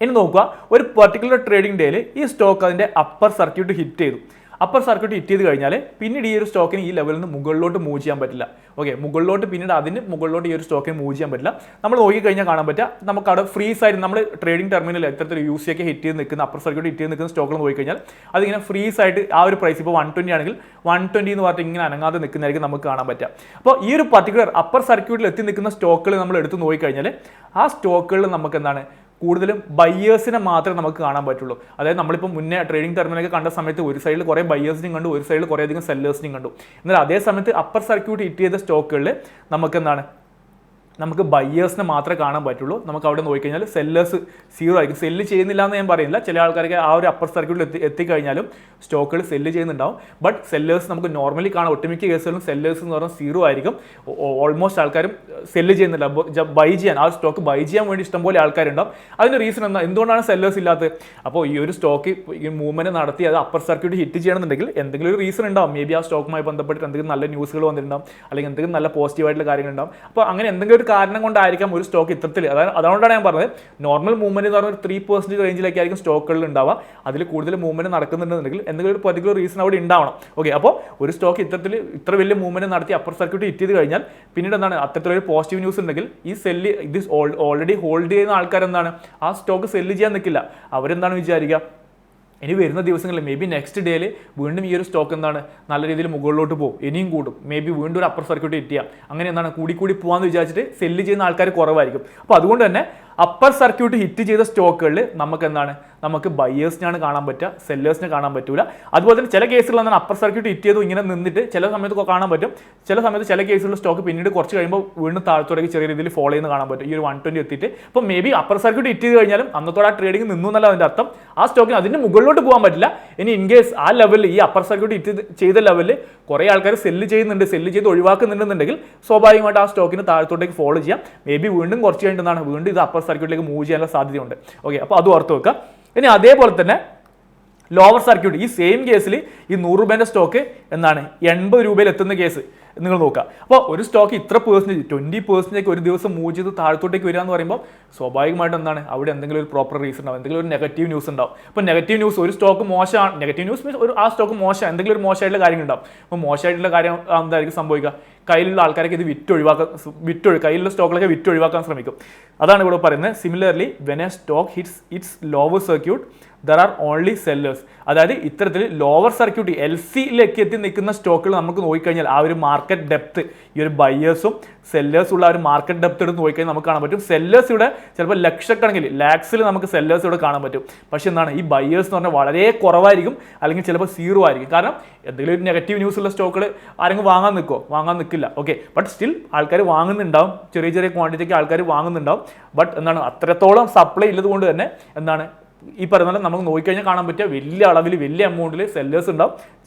[SPEAKER 1] ഇനി നോക്കുക, ഒരു പെർട്ടിക്കുലർ ട്രേഡിംഗ് ഡേയിൽ ഈ സ്റ്റോക്ക് അതിൻ്റെ അപ്പർ സർക്യൂട്ട് ഹിറ്റ് ചെയ്തു. അപ്പർ സർക്യൂട്ട് ഹിറ്റ് ചെയ്ത് കഴിഞ്ഞാൽ പിന്നീട് ഈ ഒരു സ്റ്റോക്കിന് ഈ ലെവലിൽ നിന്ന് മുകളിലോട്ട് മൂവ് ചെയ്യാൻ പറ്റില്ല. ഓക്കെ, മുകളിലോട്ട് പിന്നീട് അതിന് മുകളിലോട്ട് ഈ ഒരു സ്റ്റോക്കിന് മൂവ് ചെയ്യാൻ പറ്റില്ല. നമ്മൾ നോക്കിക്കഴിഞ്ഞാൽ കാണാൻ പറ്റുക, നമുക്ക് അവിടെ ഫ്രീസ് ആയിട്ട് നമ്മൾ ട്രേഡിംഗ് ടെർമിനൽ എത്രത്തിൽ UC ഒക്കെ ഹിറ്റ് ചെയ്ത് നിൽക്കുന്ന അപ്പർ സർക്യൂട്ട് ഹിറ്റ് ചെയ്ത് നിൽക്കുന്ന സ്റ്റോക്കുകൾ നോക്കിക്കഴിഞ്ഞാൽ അതിങ്ങനെ ഫ്രീസ് ആയിട്ട് ആ ഒരു പ്രൈസ് ഇപ്പോൾ 120 ആണെങ്കിൽ 120 എന്ന് പറഞ്ഞിട്ട് ഇങ്ങനെ അനങ്ങാതെ നിൽക്കുന്നതായിരിക്കും നമുക്ക് കാണാൻ പറ്റുക. അപ്പോൾ ഈ ഒരു പർട്ടിക്കുലർ അപ്പർ സർക്യൂട്ടിൽ എത്തി നിൽക്കുന്ന സ്റ്റോക്കുകൾ നമ്മൾ എടുത്ത് നോക്കിക്കഴിഞ്ഞാൽ ആ സ്റ്റോക്കുകളിൽ നമുക്ക് എന്താണ് കൂടുതലും ബയ്യേഴ്സിനെ മാത്രമേ നമുക്ക് കാണാൻ പറ്റുള്ളൂ. അതായത് നമ്മളിപ്പോൾ മുന്നേ ട്രേഡിംഗ് ടെർമിനലൊക്കെ കണ്ട സമയത്ത് ഒരു സൈഡിൽ കുറേ ബയ്യേഴ്സിനെയും കണ്ടു, ഒരു സൈഡിൽ കുറേയധികം സെല്ലേഴ്സിനെയും കണ്ടു. എന്നാൽ അതേ സമയത്ത് അപ്പർ സർക്യൂട്ട് ഹിറ്റ് ചെയ്ത സ്റ്റോക്കുകളിൽ നമുക്ക് ബയ്യേഴ്സിനെ മാത്രമേ കാണാൻ പറ്റുള്ളൂ. നമുക്ക് അവിടെ നോക്കിക്കഴിഞ്ഞാൽ സെല്ലേഴ്സ് സീറോ ആയിരിക്കും. സെല്ല് ചെയ്യുന്നില്ല എന്ന് ഞാൻ പറയുന്നില്ല, ചില ആൾക്കാർക്ക് ആ ഒരു അപ്പർ സർക്യൂട്ടിൽ എത്തിക്കഴിഞ്ഞാലും സ്റ്റോക്കുകൾ സെല്ല് ചെയ്യുന്നുണ്ടാവും. ബട്ട് സെല്ലേഴ്സ് നമുക്ക് നോർമലി കാണാം, ഒട്ടുമിക്ക കേസുകളിലും സെല്ലേഴ്സ് എന്ന് പറഞ്ഞാൽ സീറോ ആയിരിക്കും. ഓൾമോസ്റ്റ് ആൾക്കാരും സെല്ല് ചെയ്യുന്നില്ല, ബൈ ചെയ്യാൻ, ആ സ്റ്റോക്ക് ബൈ ചെയ്യാൻ വേണ്ടി ഇഷ്ടംപോലെ ആൾക്കാരുണ്ടാവും. അതിൻ്റെ റീസൺ എന്തുകൊണ്ടാണ് സെല്ലേഴ്സ് ഇല്ലാത്തത്? അപ്പോൾ ഈ ഒരു സ്റ്റോക്ക് ഈ മൂവ്മെന്റ് നടത്തി അത് അപ്പർ സർക്യൂട്ട് ഹിറ്റ് ചെയ്യണമെന്നുണ്ടെങ്കിൽ എന്തെങ്കിലും ഒരു റീസൺ ഉണ്ടാവും. മേ ബി ആ സ്റ്റോക്കുമായി ബന്ധപ്പെട്ട് എന്തെങ്കിലും നല്ല ന്യൂസുകൾ വന്നിട്ടുണ്ടാവും, അല്ലെങ്കിൽ എന്തെങ്കിലും നല്ല പോസിറ്റീവായിട്ടുള്ള കാര്യങ്ങളുണ്ടാവും. അപ്പോൾ അങ്ങനെ എന്തെങ്കിലും കാരണം കൊണ്ടായിരിക്കാം ഒരു സ്റ്റോക്ക് ഇത്തരത്തിൽ. അതുകൊണ്ടാണ് ഞാൻ പറഞ്ഞത് നോർമൽ മൂവ്മെന്റ് എന്ന് പറഞ്ഞാൽ 3% റേഞ്ചിലേക്കായിരിക്കും സ്റ്റോക്കുകളിൽ ഉണ്ടാവുക. അതിൽ കൂടുതൽ മൂവ്മെന്റ് നടക്കുന്നുണ്ടെങ്കിൽ എന്തെങ്കിലും ഒരു പെർട്ടിക്കുലർ റീസൺ അവിടെ ഉണ്ടാവണം. ഓക്കെ, അപ്പോൾ ഒരു സ്റ്റോക്ക് ഇത്ര വലിയ മൂവ്മെന്റ് നടത്തി അപ്പർ സർക്യൂട്ട് ഹിറ്റ് ചെയ്ത് കഴിഞ്ഞാൽ പിന്നീട് എന്താണ് അത്തരത്തിലൊരു പോസിറ്റീവ് ന്യൂസ് ഉണ്ടെങ്കിൽ ഈ സെല്ല് ഇത് ഓൾറെഡി ഹോൾഡ് ചെയ്യുന്ന ആൾക്കാർ എന്താണ് ആ സ്റ്റോക്ക് സെല്ല് ചെയ്യാൻ നിൽക്കില്ല. അവരെന്താണ് വിചാരിക്കുക, ഇനി വരുന്ന ദിവസങ്ങളിൽ മേ ബി നെക്സ്റ്റ് ഡേയിൽ വീണ്ടും ഈ ഒരു സ്റ്റോക്ക് എന്താണ് നല്ല രീതിയിൽ മുകളിലോട്ട് പോകും, ഇനിയും കൂടും, മേ ബി വീണ്ടും ഒരു അപ്പർ സർക്യൂട്ട് ഹിറ്റ് ചെയ്യാം, അങ്ങനെ എന്താണ് കൂടി പോകാമെന്ന് വിചാരിച്ചിട്ട് സെല്ല് ചെയ്യുന്ന ആൾക്കാർ കുറവായിരിക്കും. അപ്പോൾ അതുകൊണ്ട് തന്നെ അപ്പർ സർക്യൂട്ട് ഹിറ്റ് ചെയ്ത സ്റ്റോക്കുകളിൽ നമുക്ക് ബയേഴ്സിനാണ് കാണാൻ പറ്റുക, സെല്ലേഴ്സിനെ കാണാൻ പറ്റൂല. അതുപോലെ തന്നെ ചില കേസുകൾ എന്താണ് അപ്പർ സർക്യൂട്ട് ഹിറ്റ് ചെയ്തു ഇങ്ങനെ നിന്നിട്ട് ചില സമയത്ത് കാണാൻ പറ്റും, ചില സമയത്ത് ചില കേസുകളിൽ സ്റ്റോക്ക് പിന്നീട് കുറച്ച് കഴിയുമ്പോൾ വീണ്ടും താഴത്തോടേക്ക് ചെറിയ രീതിയിൽ ഫോളോ ചെയ്യുന്ന കാണാൻ പറ്റും. ഈ ഒരു 120 എത്തിയിട്ട് അപ്പോൾ may be upper circuit hit ചെയ്ത് കഴിഞ്ഞാലും അന്നത്തോടെ ആ ട്രേഡിംഗ് നിന്നു എന്നല്ല അതിൻ്റെ അർത്ഥം. ആ സ്റ്റോക്കിന് അതിന് മുകളിലോട്ട് പോകാൻ പറ്റില്ല. ഇനി ഇൻ കേസ് ആ ലെവലിൽ ഈ അപ്പർ സർക്യൂട്ട് ഹിറ്റ് ചെയ്ത ലെവലിൽ കുറേ ആൾക്കാർ സെല്ല് ചെയ്ത് ഒഴിവാക്കുന്നുണ്ടെന്നുണ്ടെങ്കിൽ സ്വാഭാവികമായിട്ട് ആ സ്റ്റോക്കിന് താഴത്തോട്ടേക്ക് ഫോളോ ചെയ്യാം. മേ ബി വീണ്ടും കുറച്ച് കഴിഞ്ഞിട്ടാണ് വീണ്ടും ഇത് അപ്പർ സർക്യൂട്ടിലേക്ക് മൂവ് ചെയ്യാനുള്ള സാധ്യതയുണ്ട്. ഓക്കെ, അപ്പോൾ അത് ഓർത്ത് വെക്കുക. ഇനി അതേപോലെ തന്നെ ലോവർ സർക്യൂട്ട് ഈ സെയിം കേസിൽ ഈ 100 രൂപേൻ്റെ സ്റ്റോക്ക് എന്താണ് 80 രൂപയിൽ എത്തുന്ന കേസ് നിങ്ങൾ നോക്കുക. അപ്പോൾ ഒരു സ്റ്റോക്ക് ഇത്ര %, 20% ഒരു ദിവസം മൂവ് ചെയ്ത് താഴത്തോട്ടേക്ക് വരിക എന്ന് പറയുമ്പോൾ സ്വാഭാവികമായിട്ടും എന്താണ് അവിടെ എന്തെങ്കിലും ഒരു പ്രോപ്പർ റീസൺ ഉണ്ടാവും, എന്തെങ്കിലും ഒരു നെഗറ്റീവ് ന്യൂസ് ഉണ്ടാവും. അപ്പോൾ നെഗറ്റീവ് ന്യൂസ് ഒരു സ്റ്റോക്ക് മോശമാണ്, നെഗറ്റീവ് ന്യൂസ് മീൻസ് ആ സ്റ്റോക്ക് മോശം, എന്തെങ്കിലും ഒരു മോശമായിട്ടുള്ള കാര്യങ്ങളുണ്ടാവും. അപ്പോൾ മോശമായിട്ടുള്ള കാര്യം എന്തായിരിക്കും സംഭവിക്കുക, കയ്യിലുള്ള ആൾക്കാരൊക്കെ ഇത് കയ്യിലുള്ള സ്റ്റോക്കുകളൊക്കെ വിറ്റൊഴിവാക്കാൻ ശ്രമിക്കും. അതാണ് ഇവിടെ പറയുന്നത്. Similarly when A stock hits it's lower circuit there are only sellers. അതായത് ഇത്തരത്തിൽ ലോവർ സർക്യൂട്ട് LCയിലേക്ക് എത്തി നിൽക്കുന്ന സ്റ്റോക്കുകൾ നമുക്ക് നോക്കിക്കഴിഞ്ഞാൽ ആ ഒരു മാർക്കറ്റ് ഡെപ്ത്, ഈ ഒരു ബയേഴ്സും സെല്ലേഴ്സും ഉള്ള ഒരു മാർക്കറ്റ് ഡെപ്ത് എടുത്ത് നോക്കിക്കഴിഞ്ഞാൽ നമുക്ക് കാണാൻ പറ്റും. സെല്ലേഴ്സ് ഇവിടെ ചിലപ്പോൾ ലക്ഷക്കണക്കിൽ ലാക്സിൽ നമുക്ക് സെല്ലേഴ്സ് ഇവിടെ കാണാൻ പറ്റും. പക്ഷേ എന്താണ് ഈ ബയേഴ്സ് എന്ന് പറഞ്ഞാൽ വളരെ കുറവായിരിക്കും, അല്ലെങ്കിൽ ചിലപ്പോൾ സീറോ ആയിരിക്കും. കാരണം എന്തെങ്കിലും ഒരു നെഗറ്റീവ് ന്യൂസ് ഉള്ള സ്റ്റോക്കുകൾ ആരെങ്കിലും വാങ്ങാൻ നിൽക്കില്ല. ഓക്കെ, ബട്ട് സ്റ്റിൽ ആൾക്കാർ വാങ്ങുന്നുണ്ടാവും, ചെറിയ ക്വാണ്ടിറ്റിക്ക് ആൾക്കാർ വാങ്ങുന്നുണ്ടാവും. ബട്ട് എന്താണ് അത്രത്തോളം സപ്ലൈ ഉള്ളത് കൊണ്ട് തന്നെ എന്താണ് ഈ പറയുന്നത് നമുക്ക് നോക്കിക്കഴിഞ്ഞാൽ കാണാൻ പറ്റുക വലിയ അളവിൽ വലിയ എമൗണ്ടിൽ സെല്ലേഴ്സ് ഉണ്ടാവും,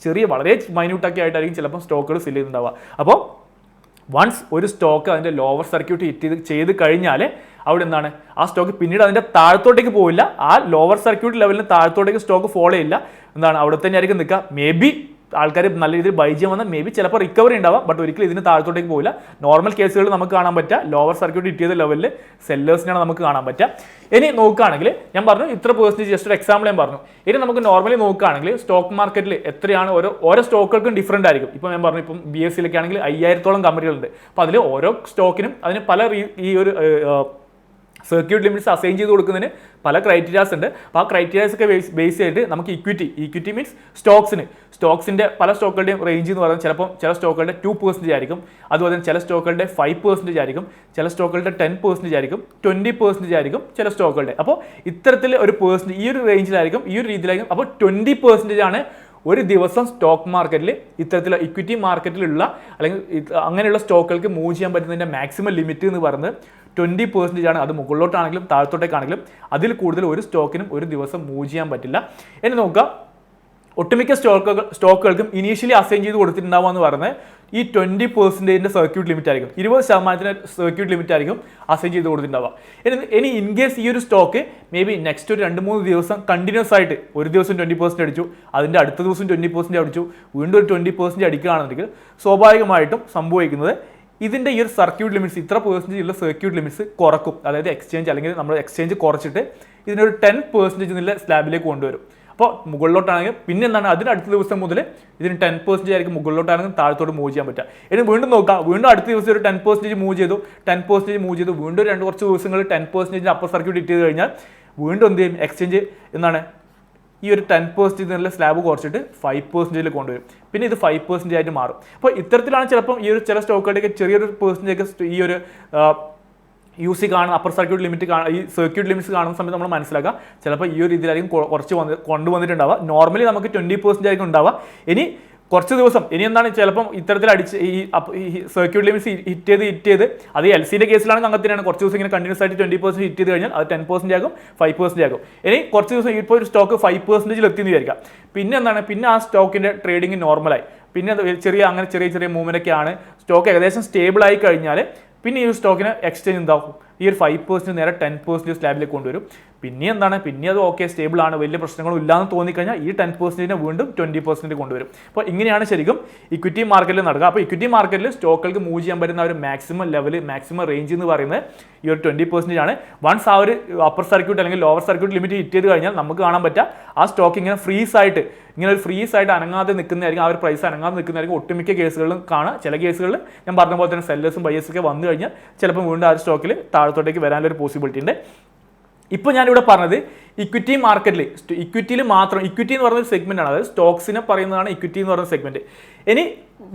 [SPEAKER 1] വളരെ മൈന്യൂട്ടൊക്കെ ആയിട്ടായിരിക്കും ചിലപ്പോൾ സ്റ്റോക്കുകൾ സെല് ചെയ്യുന്നുണ്ടാവുക. അപ്പോൾ വൺസ് ഒരു സ്റ്റോക്ക് അതിൻ്റെ ലോവർ സർക്യൂട്ട് ഹിറ്റ് ചെയ്ത് കഴിഞ്ഞാൽ അവിടെ എന്താണ് ആ സ്റ്റോക്ക് പിന്നീട് അതിൻ്റെ താഴത്തോട്ടേക്ക് പോവില്ല, ആ ലോവർ സർക്യൂട്ട് ലെവലിന് താഴത്തോട്ടേക്ക് സ്റ്റോക്ക് ഫോളോ ചെയ്യില്ല, എന്താണ് അവിടെ തന്നെ ആയിരിക്കും നിൽക്കുക. മേ ബി ആൾക്കാർ നല്ല രീതിയിൽ ബൈ ചെയ്യാൻ വന്നാൽ മേ ബി ചിലപ്പോൾ റിക്കവറി ഉണ്ടാവാം, ബട്ട് ഒരിക്കലും ഇതിന് താഴത്തോട്ടേക്ക് പോകില്ല. നോർമൽ കേസുകൾ നമുക്ക് കാണാൻ പറ്റുക ലോവർ സർക്യൂട്ട് ഹിറ്റ് ചെയ്ത ലെവലിൽ സെല്ലേഴ്സിനാണ് നമുക്ക് കാണാൻ പറ്റുക. ഇനി നോക്കുകയാണെങ്കിൽ ഞാൻ പറഞ്ഞു ഇത്ര %, ജസ്റ്റ് ഒരു എക്സാമ്പിൾ ഞാൻ പറഞ്ഞു. ഇനി നമുക്ക് നോർമലി നോക്കുകയാണെങ്കിൽ സ്റ്റോക്ക് മാർക്കറ്റിൽ എത്രയാണ് ഓരോ സ്റ്റോക്കുകൾക്കും ഡിഫറൻ്റ് ആയിരിക്കും. ഇപ്പോൾ ഞാൻ പറഞ്ഞു ഇപ്പം BSEയിലൊക്കെ ആണെങ്കിൽ 5000-ഓളം കമ്പനികളുണ്ട്. അപ്പോൾ അതിൽ ഓരോ സ്റ്റോക്കിനും അതിന് പല ഈ ഒരു സർക്യൂട്ട് ലിമിറ്റ്സ് അസൈൻ ചെയ്ത് കൊടുക്കുന്നതിന് പല ക്രൈറ്റീരിയാസ് ഉണ്ട്. അപ്പോൾ ആ ക്രൈറ്റീരിയാസ് ഒക്കെ ബേസ് ചെയ്തിട്ട് നമുക്ക് ഇക്വിറ്റി മീൻസ് സ്റ്റോക്സിൻ്റെ പല സ്റ്റോക്കുകളുടെയും റേഞ്ച് എന്ന് പറയുന്നത് ചിലപ്പോൾ ചില സ്റ്റോക്കുകളുടെ 2% ആയിരിക്കും, അതുപോലെ തന്നെ ചില സ്റ്റോക്കുകളുടെ 5% ആയിരിക്കും, ചില സ്റ്റോക്കുകളുടെ 10% ആയിരിക്കും, 20% ആയിരിക്കും ചില സ്റ്റോക്കുകളുടെ. അപ്പോൾ ഇത്തരത്തിൽ ഒരു % ഈ ഒരു റേഞ്ചിലായിരിക്കും, ഈ ഒരു രീതിയിലായിരിക്കും. അപ്പോൾ 20% ആണ് ഒരു ദിവസം സ്റ്റോക്ക് മാർക്കറ്റിൽ ഇത്തരത്തിലുള്ള ഇക്വിറ്റി മാർക്കറ്റിലുള്ള അല്ലെങ്കിൽ അങ്ങനെയുള്ള സ്റ്റോക്കുകൾക്ക് മൂവ് ചെയ്യാൻ പറ്റുന്നതിൻ്റെ മാക്സിമം ലിമിറ്റ് എന്ന് പറയുന്നത് 20% ആണ്. അത് മുകളിലോട്ടാണെങ്കിലും താഴത്തോട്ടേക്കാണെങ്കിലും അതിൽ കൂടുതൽ ഒരു സ്റ്റോക്കിനും ഒരു ദിവസം മൂവ് ചെയ്യാൻ പറ്റില്ല. ഇനി നോക്കുക, ഒട്ടുമിക്ക സ്റ്റോക്കുകൾക്കും ഇനീഷ്യലി അസൈൻ ചെയ്ത് കൊടുത്തിട്ടുണ്ടാവുക എന്ന് പറയുന്നത് ഈ 20% സർക്യൂട്ട് ലിമിറ്റ് ആയിരിക്കും, 20% സർക്യൂട്ട് ലിമിറ്റ് ആയിരിക്കും അസൈൻ ചെയ്ത് കൊടുത്തിട്ടുണ്ടാവുക. ഇനി ഇൻ കേസ് ഈ ഒരു സ്റ്റോക്ക് മേ ബി നെക്സ്റ്റ് ഒരു 2-3 ദിവസം കണ്ടിന്യൂസ് ആയിട്ട് ഒരു ദിവസം 20% അടിച്ചു, അതിൻ്റെ അടുത്ത ദിവസം 20% അടിച്ചു, വീണ്ടും ഒരു 20% അടിക്കുകയാണെന്നുണ്ടെങ്കിൽ സ്വാഭാവികമായിട്ടും സംഭവിക്കുന്നത് ഇതിൻ്റെ ഈ ഒരു സർക്യൂട്ട് ലിമിറ്റ്സ് ഇത്ര പെർസെൻറ്റേജ് ഉള്ള സർക്യൂട്ട് ലിമിറ്റ്സ് കുറക്കും. അതായത് എക്സ്ചേഞ്ച് അല്ലെങ്കിൽ നമ്മൾ എക്സ്ചേഞ്ച് കുറച്ചിട്ട് ഇതിനൊരു 10% എന്നുള്ള സ്ലാബിലേക്ക് കൊണ്ടുവരും. അപ്പോൾ മുകളിലോട്ടാണെങ്കിൽ പിന്നെ എന്താണ് അതിന് അടുത്ത ദിവസം മുതൽ ഇതിന് 10% ആയിരിക്കും മുകളിലോട്ടാണെങ്കിൽ താഴത്തോട്ട് മൂവ് ചെയ്യാൻ പറ്റുക. ഇനി വീണ്ടും നോക്കാം, വീണ്ടും അടുത്ത ദിവസം ഒരു 10% മൂവ് ചെയ്തു, 10% മൂവ് ചെയ്തു, വീണ്ടും കുറച്ച് ദിവസങ്ങൾ 10% അപ്പർ സർക്യൂട്ട് ഇട്ട് ചെയ്ത് കഴിഞ്ഞാൽ വീണ്ടും എന്ത് ചെയ്യും, എക്സ്ചേഞ്ച് എന്താണ് ഈ ഒരു 10% എന്നുള്ള സ്ലാബ് കുറച്ചിട്ട് 5% കൊണ്ടുവരും. പിന്നെ ഇത് 5% ആയിട്ട് മാറും. അപ്പോൾ ഇത്തരത്തിലാണ് ചിലപ്പം ഈ ഒരു ചില സ്റ്റോക്കുകളുടെയൊക്കെ ചെറിയൊരു പെർസെൻറ്റേജ് ഈ ഒരു യൂസി കാണുന്ന അപ്പർ സർക്യൂട്ട് ലിമിറ്റ് ഈ സർക്യൂട്ട് ലിമിറ്റ്സ് കാണുന്ന സമയത്ത് നമ്മൾ മനസ്സിലാക്കുക ചിലപ്പോൾ ഈ ഒരു രീതിയിലായിരിക്കും കുറച്ച് കൊണ്ടുവന്നിട്ടുണ്ടാവുക. നോർമലി നമുക്ക് 20% ആയിരിക്കും ഉണ്ടാവുക. ഇനി കുറച്ച് ദിവസം ഇനി എന്താണ് ചിലപ്പം ഇത്തരത്തിൽ അടിച്ച് ഈ സർക്യൂട്ട് ലിമിറ്റ്സ് ഹിറ്റ് ചെയ്ത് അത് LCയുടെ കേസിലാണെങ്കിൽ അങ്ങനെ തന്നെയാണ്. കുറച്ച് ദിവസം ഇങ്ങനെ കണ്ടിന്യൂസ് ആയിട്ട് 20% ഹിറ്റ് ചെയ്ത് കഴിഞ്ഞാൽ അത് 10% ആകും, 5% ആകും. ഇനി കുറച്ച് ദിവസം ഇപ്പോൾ ഒരു സ്റ്റോക്ക് 5% എത്തിയെന്ന് വിചാരിക്കാം. പിന്നെ എന്താണ്, പിന്നെ ആ സ്റ്റോക്കിൻ്റെ ട്രേഡിങ് നോർമലായി, പിന്നെ ചെറിയ മൂവ്മെൻ്റ് ഒക്കെയാണ്. സ്റ്റോക്ക് ഏകദേശം സ്റ്റേബിൾ ആയി കഴിഞ്ഞാൽ പിന്നെ ഈ സ്റ്റോക്കിന് എക്സ്ചേഞ്ച് എന്താകും, ഈ ഒരു 5% നേരെ 10% സ്ലാബിലേക്ക് കൊണ്ടുവരും. പിന്നെ എന്താണ്, പിന്നെ അത് ഓക്കെ സ്റ്റേബിൾ ആണ്, വലിയ പ്രശ്നങ്ങളും ഇല്ലാന്ന് തോന്നിക്കഴിഞ്ഞാൽ ഈ 10% വീണ്ടും 20% കൊണ്ടുവരും. അപ്പോൾ ഇങ്ങനെയാണ് ശരിക്കും ഇക്വിറ്റി മാർക്കറ്റിൽ നടക്കുക. അപ്പോൾ ഇക്വിറ്റി മാർക്കറ്റിൽ സ്റ്റോക്കുകൾക്ക് മൂവ് ചെയ്യാൻ പറ്റുന്ന ഒരു മാക്സിമം ലെവൽ, മാക്സിമം റേഞ്ച് എന്ന് പറയുന്നത് ഈ ഒരു 20% ആണ്. വൺസ് ആ ഒരു അപ്പർ സർക്യൂട്ട് അല്ലെങ്കിൽ ലോവർ സർക്യൂട്ട് ലിമിറ്റ് ഹിറ്റ് ചെയ്ത് കഴിഞ്ഞാൽ നമുക്ക് കാണാൻ പറ്റുക ആ സ്റ്റോക്ക് ഇങ്ങനെ ഫ്രീസ് ആയിട്ട് അനങ്ങാതെ നിൽക്കുന്നതായിരിക്കും, ആ ഒരു പ്രൈസ് അനങ്ങാതെ നിൽക്കുന്നതായിരിക്കും ഒട്ടുമിക്ക കേസുകളിലും കാണാം. ചില കേസുകളിൽ ഞാൻ പറഞ്ഞ പോലെ തന്നെ സെല്ലേഴ്സും ബയേഴ്സും ഒക്കെ വന്നു കഴിഞ്ഞാൽ ചിലപ്പോൾ വീണ്ടും ആ ഒരു സ്റ്റോക്കിൽ താഴത്തോട്ടേക്ക് വരാനൊരു പോസിബിലിറ്റി ഉണ്ട്. ഇപ്പോൾ ഞാനിവിടെ പറഞ്ഞത് ഇക്വിറ്റി മാർക്കറ്റിൽ ഇക്വിറ്റിയിൽ മാത്രം, ഇക്വിറ്റി എന്ന് പറയുന്ന സെഗ്മെന്റ് ആണ്, അതായത് സ്റ്റോക്സിനെ പറയുന്നതാണ് ഇക്വിറ്റി എന്ന് പറയുന്ന സെഗ്മെന്റ്. ഇനി